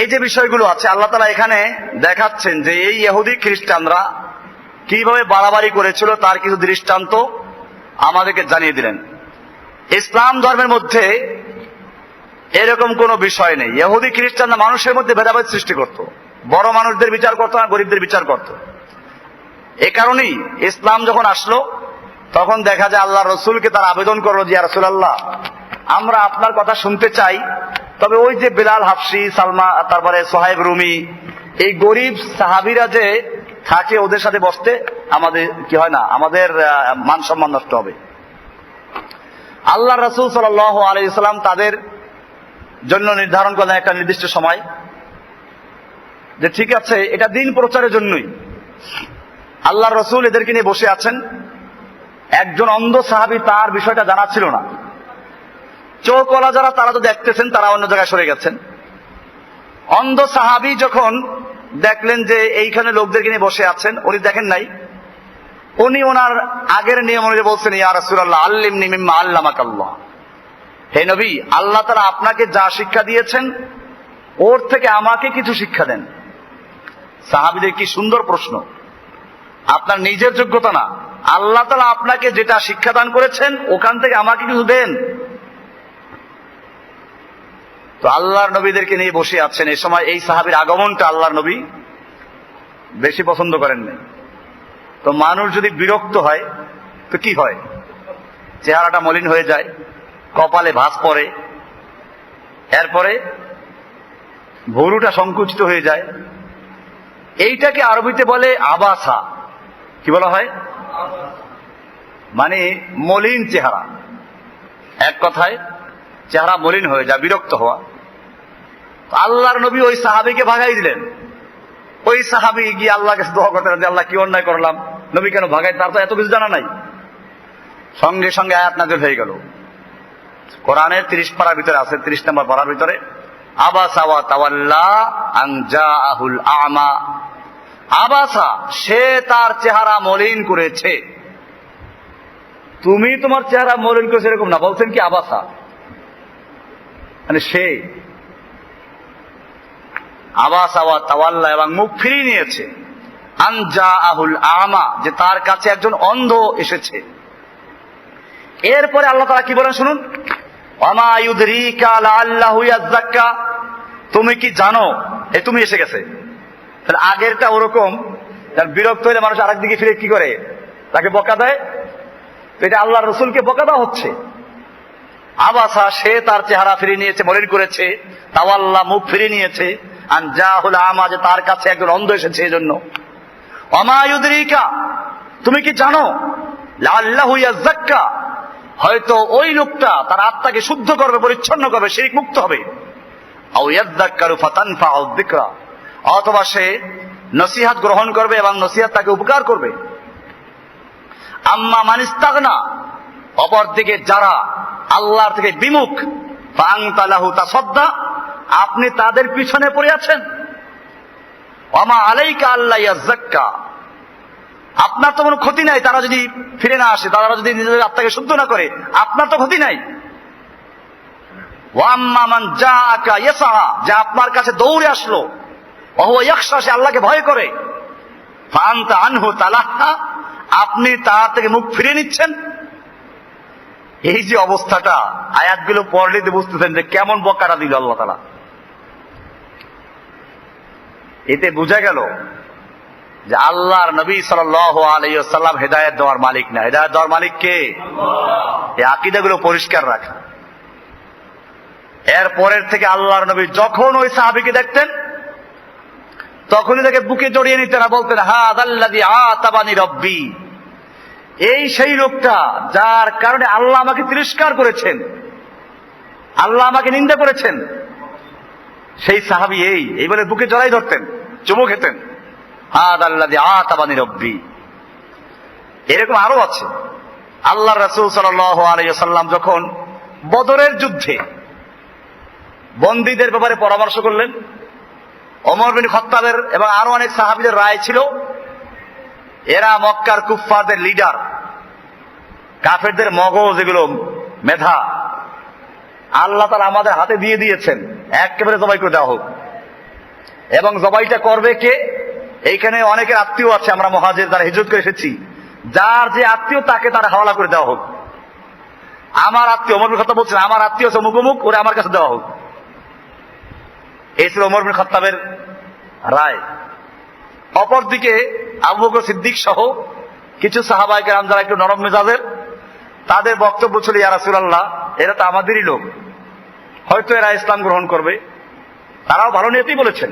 এই যে বিষয়গুলো আছে আল্লাহ তাআলা এখানে দেখাচ্ছেন যে এই ইহুদি খ্রিস্টানরা কিভাবে বাড়াবাড়ি করেছিল তার কিছু দৃষ্টান্ত আমাদেরকে জানিয়ে দিলেন। ইসলাম ধর্মের মধ্যে এরকম কোনো বিষয় নেই। ইহুদি খ্রিস্টানরা মানুষের মধ্যে ভেদাভেদ সৃষ্টি করত, বড় মানুষদের বিচার করত না, গরিবদের বিচার করত। এ কারণেই ইসলাম যখন আসলো তখন দেখা যায় আল্লাহ রসুলকে তার আবেদন করলো যে ইয়া রাসূলুল্লাহ, আমরা আপনার কথা শুনতে চাই, তবে ওই যে বিলাল হাফসি, সালমা, তারপরে সোহাইব রুমি, এই গরিব সাহাবীরা যে থাকে ওদের সাথে বসতে আমাদের কি হয় না, আমাদের মান সম্মান নষ্ট হবে। আল্লাহ রাসূল সাল্লাল্লাহু আলাইহি ওয়াসাল্লাম তাদের জন্য নির্ধারণ করলেন একটা নির্দিষ্ট সময়, যে ঠিক আছে এটা দিন প্রচারের জন্যই। আল্লাহ রসুল এদেরকে নিয়ে বসে আছেন। একজন অন্ধ সাহাবী, তার বিষয়টা জানা ছিল না। চোখওয়ালা যারা তারা তো দেখতেছেন, তারা অন্য জায়গায় সরে গেছেন। অন্ধ সাহাবী যখন দেখলেন যে এইখানে লোকদেরকে নিয়ে বসে আছেন, উনি দেখেন নাই, উনি ওনার আগের নিয়ম অনুযায়ী বলছেন ইয়া রাসূলুল্লাহ আল্লিমনি মিম্মা আল্লামাকাল্লাহ, হে নবী, আল্লাহ তাআলা আপনাকে যা শিক্ষা দিয়েছেন ওর থেকে আমাকে কিছু শিক্ষা দেন। সাহাবীদের কি সুন্দর প্রশ্ন! আপনার নিজের যোগ্যতা না, আল্লাহ তাআলা আপনাকে যেটা শিক্ষাদান করেছেন ওখান থেকে আমাকে কিছু দেন। তো আল্লাহর নবীদেরকে নিয়ে বসে আছেন। এই সময় এই সাহাবীর আগমনটা আল্লাহর নবী বেশি পছন্দ করেন নাই। তো মানুষ যদি বিরক্ত হয় তো কি হয়? চেহারাটা মলিন হয়ে যায়, কপালে ভাঁজ পড়ে, এরপরে ভুরুটা সংকুচিত হয়ে যায়। এইটাকে আরবিতে বলে আবাসা। কি বলা হয়? মানে মলিন চেহারা। এক কথায় চেহারা মলিন হয়ে যায়, বিরক্ত হওয়া। আল্লাহর নবী ওই সাহাবীকে ভাগাই দিলেন। ওই সাহাবী গিয়ে আল্লাহর কাছে দোয়া করতেন যে আল্লাহ কি অন্যায় করলাম, নবী কেন ভাগাই, তার তো এত কিছু জানা নাই। সঙ্গে সঙ্গে আয়াত নাযিল হয়ে গেল। কোরআনের 30 পারার ভিতরে আছে, 30 নম্বর পারার ভিতরে, আবাসা ওয়া তাওয়াল্লা আন জাআহুল আ'মা। আবাসা, সে তার চেহারা মলিন করেছে। তুমি তোমার চেহারা মলিন করেছে এরকম না, বলছেন কি আবাসা, মানে সে আবাসা ওয়া তাওয়াল্লা, এবং মুখ ফিরিয়ে নিয়েছে। আন জাআহুল আ'মা, যে তার কাছে একজন অন্ধ এসেছে। এরপরে আল্লাহ তাআলা কি বলেন শুনুন, ওয়ামা ইউদরিকা লাআল্লাহু ইয়াযাক্কা, তুমি কি জানো এই তুমি এসে গেছে। তাহলে আগেরটা ওরকম, তার বিরক্ত হলে মানুষ আরেক দিকে ফিরে কি করে, তাকে বকা দেয়। তো এটা আল্লাহ রসুলকে বকা দেওয়া হচ্ছে। আবাসা, সে তার চেহারা ফিরিয়ে নিয়েছে, মলিন করেছে। তাওয়াল্লা, মুখ ফিরিয়ে নিয়েছে। আন জাআহুল আ'মা, যে তার কাছে একজন অন্ধ এসেছে এজন্য। ওয়ামা ইউদরিকা, তুমি কি জানো লাআল্লাহু ইয়াযাক্কা, হয়তো ওই লোকটা তার আত্মাকে শুদ্ধ করবে, পরিচ্ছন্ন করবে, শিরক মুক্ত হবে। আও ইয়াযাক্কারু ফাতানফাউ যিকরা, অথবা সে নসিহত গ্রহণ করবে এবং নসিহত তাকে উপকার করবে। আম্মা মান ইস্তাগনা, অপরদিকে যারা আল্লাহর থেকে বিমুখ, ফাআনতা লাহু তাসাদ্দা, আপনি তাদের পিছনে পড়ে আছেন। ওয়ামা আলাইকা আল্লা ইয়াযাক্কা, আপনার তো কোনো ক্ষতি নাই তারা যদি ফিরে না আসে, তারা যদি নিজেদের আত্মাকে শুদ্ধ না করে, আপনার তো ক্ষতি নাই। ওয়াম্মা মান জাআকা ইয়াসা, যে আপনার কাছে দৌড়ে আসলো, ওয়া হুয়া ইয়াখশা, সে আল্লাহকে ভয় করে, ফাআনতা আনহু তালাহা, আপনি তার থেকে মুখ ফিরিয়ে নিচ্ছেন। এই যে অবস্থাটা, আয়াতগুলো পড়লে বুঝতেছেন যে কেমন বকারা দিল আল্লাহ তাআলা। এতে বোঝা গেল যে আল্লাহর নবী সাল্লাল্লাহু আলাইহি ওয়াসাল্লাম হেদায়েত দেওয়ার মালিক না, হেদায়েত দেওয়ার মালিক কে? আল্লাহ। এই আকীদাগুলো পরিষ্কার রাখা। এর পরের থেকে আল্লাহর নবী যখন ওই সাহাবীকে দেখতেন তখনই তাকে বুকে জড়িয়ে নিতেন আর বলতেন, হাযাল্লাযী আতাবানি রব্বী, এই সেই লোকটা যার কারণে আল্লাহ আমাকে তিরস্কার করেছেন, আল্লাহ আমাকে নিন্দা করেছেন। সেই সাহাবী এই বলে বুকে জড়াই ধরতেন, চুমু খেতেন, হাযাল্লাযী আতাবানি রব্বী। এরকম আরো আছে। আল্লাহ রাসূল সাল্লাল্লাহু আলাইহি ওয়াসাল্লাম যখন বদরের যুদ্ধে বন্দীদের ব্যাপারে পরামর্শ করলেন, ওমর বিন খাত্তাবের এবং আরো অনেক সাহাবীদের রায় ছিল, এরা মক্কার কুফফারদের লিডার, কাফেরদের মগজ, এগুলো মেধা আল্লাহ তাআলা আমাদের হাতে দিয়ে দিয়েছেন, একেবারে জবাই করে দেওয়া হোক। এবং জবাইটা করবে কে? এইখানে অনেকের আত্মীয় আছে, আমরা মুহাজির যারা হিজরত করে এসেছি, যার যে আত্মীয় তাকে তার হাওয়ালা করে দেওয়া হোক। আমার আত্মীয়, ওমর বিন খাত্তাব বলছেন, আমার আত্মীয় আছে অমুক অমুক, ওরে আমার কাছে দেওয়া হোক। এই ছিল ওমর বিন খাত্তাবের রায়। অপরদিকে আবু বকর সিদ্দিক সহ কিছু সাহাবায়ে কেরাম যারা একটু নরম মেজাজের, তাদের বক্তব্য ছিল, ইয়া রাসূলুল্লাহ, এরা তো আমাদেরই লোক, হয়তো এরা ইসলাম গ্রহণ করবে। তারাও ভালো নিয়তেই বলেছেন,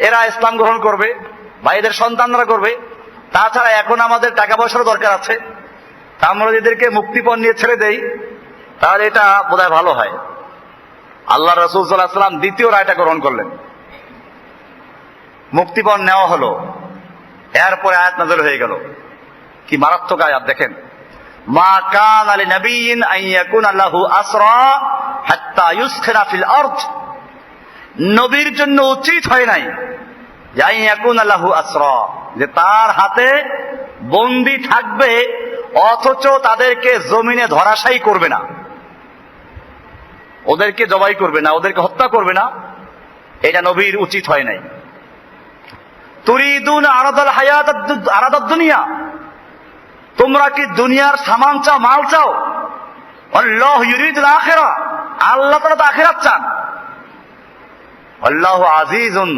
এরা ইসলাম গ্রহণ করবে বা এদের সন্তানরা করবে। তাছাড়া এখন আমাদের টাকা পয়সারও দরকার আছে, তা আমরা এদেরকে মুক্তিপণ নিয়ে ছেড়ে দেই, তাহলে এটা বোধহয় ভালো হয়। আল্লাহ রাসূল সাল্লাল্লাহু আলাইহি ওয়াসাল্লাম দ্বিতীয় রায়টা গ্রহণ করলেন, মুক্তিপণ নেওয়া হলো। এরপরে আয়াত নাযিল হয়ে গেল। কি মারাত্মক আয়াত দেখেন, মা কানা লিনাবিয়্যিন আন ইয়াকুনা লাহু আসরা হাত্তা ইউসখিনা ফিল আরদ, নবীর জন্য উচিত হয় নাই যে আন ইয়াকুনা লাহু আসরা, যে তার হাতে বন্দী থাকবে অথচ তাদেরকে জমিনে ধরাশায়ী করবে না, ওদেরকে জবাই করবে না, ওদেরকে হত্যা করবে না, এটা নবীর উচিত হয় নাই। তুরিদুন আরাদাল হায়াত আরাদাদ দুনিয়া, তোমরা কি দুনিয়ার সামান চাও, মাল চাও? আল্লাহু ইউরিদুল আখিরা, আল্লাহ তাআলা তো আখিরাত চান। আল্লাহু আজিজুন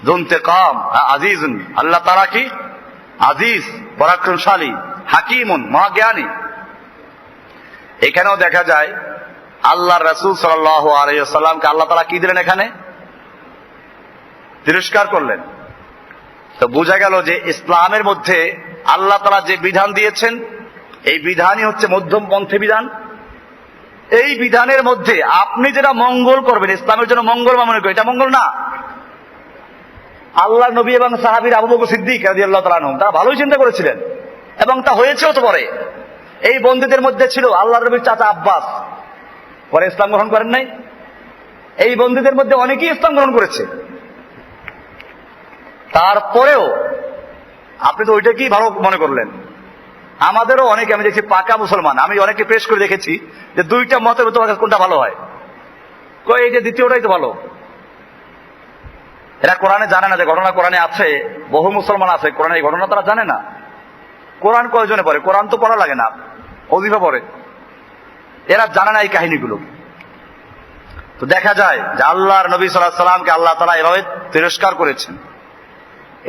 যু ইন্তিকাম, আজিজুন, আল্লাহ তাআলা কি আজিজ, পরাক্রমশালী, হাকিমুন, মহাজ্ঞানী। এখানেও দেখা যায় আল্লাহর রাসূল সাল্লাল্লাহু আলাইহি ওয়াসাল্লামকে আল্লাহ তাআলা কি দিলেন? এখানে তিরস্কার করলেন। তো বোঝা গেল যে ইসলামের মধ্যে আল্লাহ তাআলা যে বিধান দিয়েছেন, এই বিধানই হচ্ছে মধ্যমপন্থী বিধান। এই বিধানের মধ্যে আপনি যেটা মঙ্গল করবেন, ইসলামের জন্য মঙ্গল মনে করেন, এটা মঙ্গল না। আল্লাহ নবী এবং সাহাবীর আবু বকর সিদ্দিক রাদিয়াল্লাহু তাআলা আনহু, তারা ভালোই চিন্তা করেছিলেন এবং তা হয়েছেও তো। পরে এই বন্দীদের মধ্যে ছিল আল্লাহ নবীর চাচা আব্বাস, পরে ইসলাম গ্রহণ করেন নাই। এই বন্দীদের মধ্যে অনেকেই ইসলাম গ্রহণ করেছে। তারপরেও আপনি তো ওইটাকেই ভালো মনে করলেন। আমাদেরও অনেকে, আমি দেখছি পাকা মুসলমান, আমি অনেকে পেশ করে দেখেছি যে দুইটা মতের তোমার কাছে কোনটা ভালো হয়, কই এই যে দ্বিতীয়টাই তো ভালো। এরা কোরআনে জানে না যে ঘটনা কোরআনে আছে, বহু মুসলমান আছে কোরআনে এই ঘটনা তারা জানে না। কোরআন কয়জনে পড়ে? কোরআন তো পড়া লাগে না, ওজিফা পড়ে। এরা জানে না এই কাহিনীগুলো। তো দেখা যায় যে আল্লাহর নবী সাল্লাল্লাহু আলাইহি সাল্লামকে আল্লাহ তাআলা এভাবে তিরস্কার করেছেন।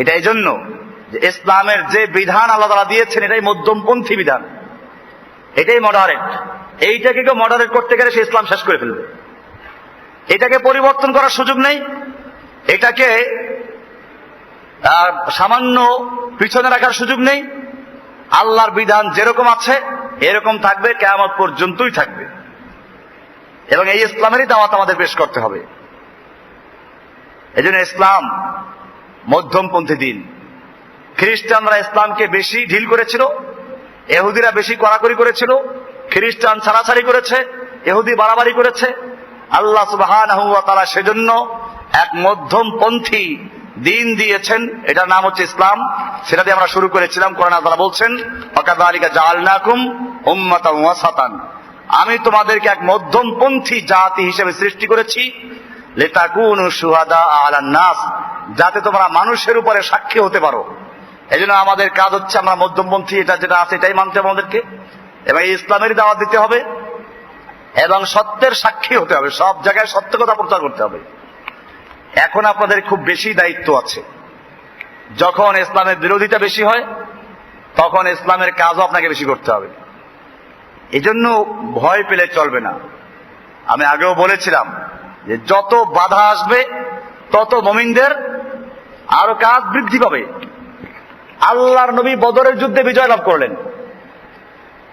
এটা এই জন্য যে ইসলামের যে বিধান আল্লাহ তাআলা দিয়েছেন, এটাই মধ্যমপন্থী বিধান, এটাই মডারেট। এইটাকে কেউ মডারেট করতে গেলে সে ইসলাম শেষ করে ফেলবে। এটাকে পরিবর্তন করার সুযোগ নেই, এটাকে সামান্য পিছনে রাখার সুযোগ নেই। আল্লাহর বিধান যেরকম আছে এরকম থাকবে, কিয়ামত পর্যন্তই থাকবে। এবং এই ইসলামেরই দাওয়াত আমাদের পেশ করতে হবে। এই জন্য ইসলাম মধ্যমপন্থী দিন। খ্রিস্টানরা ইসলামকে বেশি ঢিল করেছিল, ইহুদিরা বেশি কড়াকড়ি করেছিল। খ্রিস্টান ছাড়াছাড়ি করেছে, ইহুদি বাড়াবাড়ি করেছে। আল্লাহ সুবহানাহু ওয়া তাআলা সেজন্য এক মধ্যমপন্থী দিন দিয়েছেন, এটার নাম হচ্ছে ইসলাম। সেটা দিয়ে আমরা শুরু করেছিলাম। কোরআন আল্লাহ বলছেন, ওয়াকাযালিকা জাআলনাকুম উম্মাতান ওয়াসাতান, আমি তোমাদেরকে এক মধ্যমপন্থী জাতি হিসেবে সৃষ্টি করেছি, লিতাকুনু শুহাদা আলান নাস, যাতে তোমরা মানুষের উপরে সাক্ষী হতে পারো। এই জন্য আমাদের কাজ হচ্ছে আমরা মধ্যমপন্থী, এটা যেটা আছে এটাই মানতে হবে আমাদেরকে, এবং এই ইসলামের দাওয়াত দিতে হবে এবং সত্যের সাক্ষী হতে হবে। সব জায়গায় সত্য কথা প্রচার করতে হবে। এখন আপনাদের খুব বেশি দায়িত্ব আছে। যখন ইসলামের বিরোধিতা বেশি হয় তখন ইসলামের কাজও আপনাকে বেশি করতে হবে। এজন্য ভয় পেলে চলবে না। আমি আগেও বলেছিলাম যে যত বাধা আসবে তত মুমিনদের আরো কাজ বৃদ্ধি পাবে। আল্লাহর নবী বদরের যুদ্ধে বিজয় লাভ করলেন।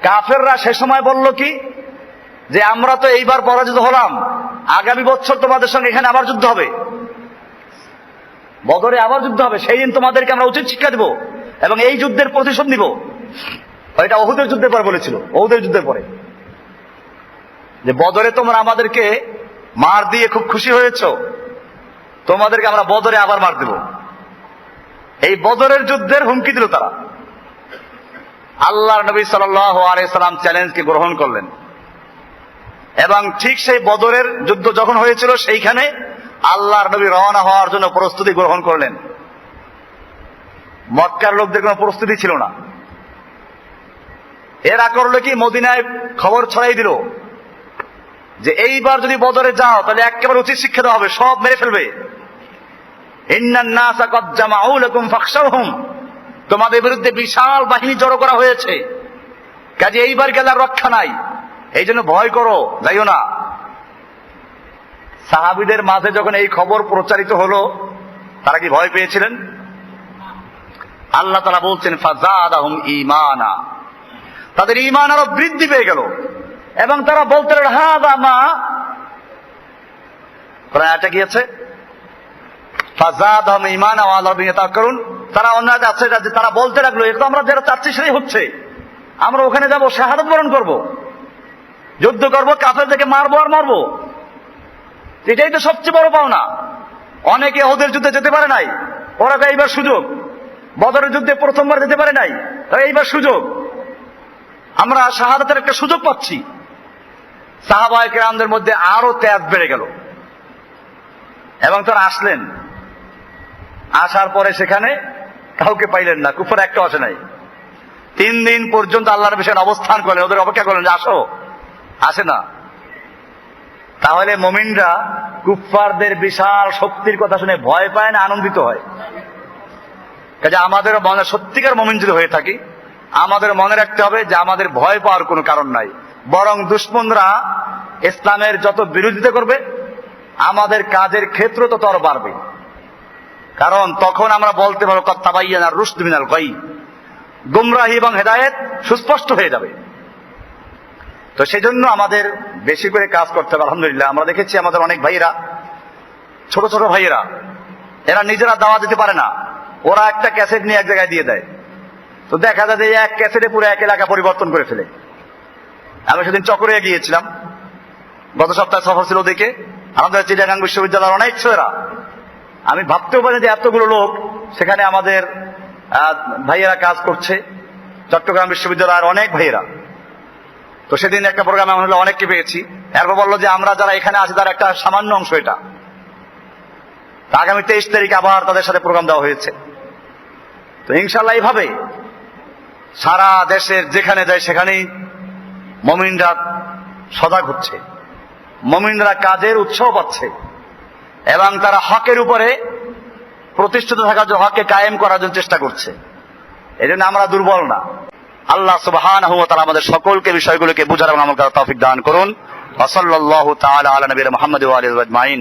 কাফেররা সে সময় বলল কি, যে আমরা তো এইবার পরাজিত হলাম, আগামী বছর তোমাদের সঙ্গে এখানে আবার যুদ্ধ হবে, বদরে আবার যুদ্ধ হবে, সেই দিন তোমাদেরকে আমরা উচিত শিক্ষা দেব এবং এই যুদ্ধের প্রতিশোধ নিব। এটা ওহুদের যুদ্ধের পরে বলেছিল, ওহুদের যুদ্ধের পরে, যে বদরে তোমরা আমাদেরকে মার দিয়ে খুব খুশি হয়েছ, তোমাদেরকে আমরা বদরে আবার মার দেব। এই বদরের যুদ্ধের হুমকি দিল তারা। আল্লাহর নবী সাল্লাল্লাহু আলাইহি সাল্লাম চ্যালেঞ্জকে গ্রহণ করলেন এবং ঠিক সেই বদরের যুদ্ধ যখন হয়েছিল সেইখানে আল্লাহর নবী রওনা হওয়ার জন্য প্রস্তুতি গ্রহণ করলেন। মক্কার লোকদের কোনো প্রস্তুতি ছিল না। এরা করলো কি, মদিনায় খবর ছড়াই দিল যে এইবার যদি বদরে যাও তাহলে একেবারে উচিত শিক্ষা দেওয়া হবে, সব মেরে ফেলবে। ইন্নান নাসা ক্বাদ জামাউ লাকুম ফাখশাউহুম, তোমাদের বিরুদ্ধে বিশাল বাহিনী জড়ো করা হয়েছে, কাজে এইবার গেলে আর রক্ষা নাই, এই জন্য ভয় করো, যাইও না। সাহাবীদের মাঝে যখন এই খবর প্রচারিত হলো, তারা কি ভয় পেয়েছিলেন? আল্লাহ তাআলা বলছেন ফাযাদাহুম ঈমানা, তাদের ঈমান আরো বৃদ্ধি পেয়ে গেল এবং তারা বলতে লাগলো হাযা মা, প্রায় এটা গিয়েছে ফাযাদাহুম ঈমানা ওয়া আলা রাব্বিহিম ইয়াতাওয়াক্কালুন। তারা অন্যায় আছে যে তারা বলতে লাগলো, এটা আমরা যারা চাচ্ছি সেটাই হচ্ছে, আমরা ওখানে যাব, শাহাদাত বরণ করব, যুদ্ধ করব, কাফেরদেরকে মারবো আর মারবো, এটাই তো সবচেয়ে বড় পাওনা। অনেকে ওদের যুদ্ধে যেতে পারে নাই, ওরা তো এইবার সুযোগ, বদরের যুদ্ধে প্রথমবার যেতে পারে নাই, এইবার সুযোগ, আমরা শাহাদাতের একটা সুযোগ পাচ্ছি। সাহাবায়ে কেরামদের মধ্যে আরো তেজ বেড়ে গেল এবং তারা আসলেন। আসার পরে সেখানে কাউকে পাইলেন না, কুফার একটা আসে নাই। 3 দিন পর্যন্ত আল্লাহর বিষয়ে অবস্থান করলেন, ওদের অপেক্ষা করলেন যে আসো, আসে না। তাহলে মুমিনরা কুফফারদের বিশাল শক্তির কথা শুনে ভয় পায় না, আনন্দিত হয়। কাজে আমাদের মনে সত্যিকার মুমিন যদি হয়ে থাকি, আমাদের মনে রাখতে হবে যে আমাদের ভয় পাওয়ার কোনো কারণ নাই, বরং দুশমনরা ইসলামের যত বিরোধিতা করবে আমাদের কাজের ক্ষেত্র তত আরো বাড়বে। কারণ তখন আমরা বলতে পারবো ক্বাদ তাবায়্যানা আর-রুশদ মিনাল গাই, গুমরাহি এবং হেদায়েত সুস্পষ্ট হয়ে যাবে। তো সেই জন্য আমাদের বেশি করে কাজ করতে হবে। আলহামদুলিল্লাহ আমরা দেখেছি আমাদের অনেক ভাইয়েরা, ছোট ছোট ভাইয়েরা, এরা নিজেরা দাওয়া দিতে পারে না, ওরা একটা ক্যাসেট নিয়ে এক জায়গায় দিয়ে দেয়, তো দেখা যায় যে এক ক্যাসেটে পুরো এক এলাকা পরিবর্তন করে ফেলে। আমি সেদিন চকরিয়া গিয়েছিলাম, গত সপ্তাহে সফর ছিল, দেখে আমাদের চিটাগাং বিশ্ববিদ্যালয়ের অনেক ছেলেরা, আমি ভাবতেও পারি যে এতগুলো লোক সেখানে আমাদের ভাইয়েরা কাজ করছে, চট্টগ্রাম বিশ্ববিদ্যালয়ের অনেক ভাইয়েরা। তো সেদিন একটা প্রোগ্রামে আমরা অনেককে পেয়েছি, এরপর বললো যে আমরা যারা এখানে আছি তার একটা সামান্য অংশ এটা। আগামী 23 তারিখ আবার তাদের সাথে প্রোগ্রাম দেওয়া হয়েছে। তো ইনশাআল্লাহ এইভাবে সারা দেশের যেখানে যায় সেখানেই মুমিনরা সজাগ হচ্ছে, মুমিনরা কাজের উৎসাহ পাচ্ছে এবং তারা হকের উপরে প্রতিষ্ঠিত থাকার জন্য, হককে কায়েম করার জন্য চেষ্টা করছে। এই জন্য আমরা দুর্বল না। আল্লাহ সুবহানাহু ওয়া তাআলা আমাদের সকলকে বিষয়গুলোকে বুঝার এবং আমল করার তৌফিক দান করুন। ওয়া সাল্লাল্লাহু তাআলা আলা নবিয়িনা মুহাম্মাদ ওয়া আলিহি ওয়া সাহবিহি আজমাইন।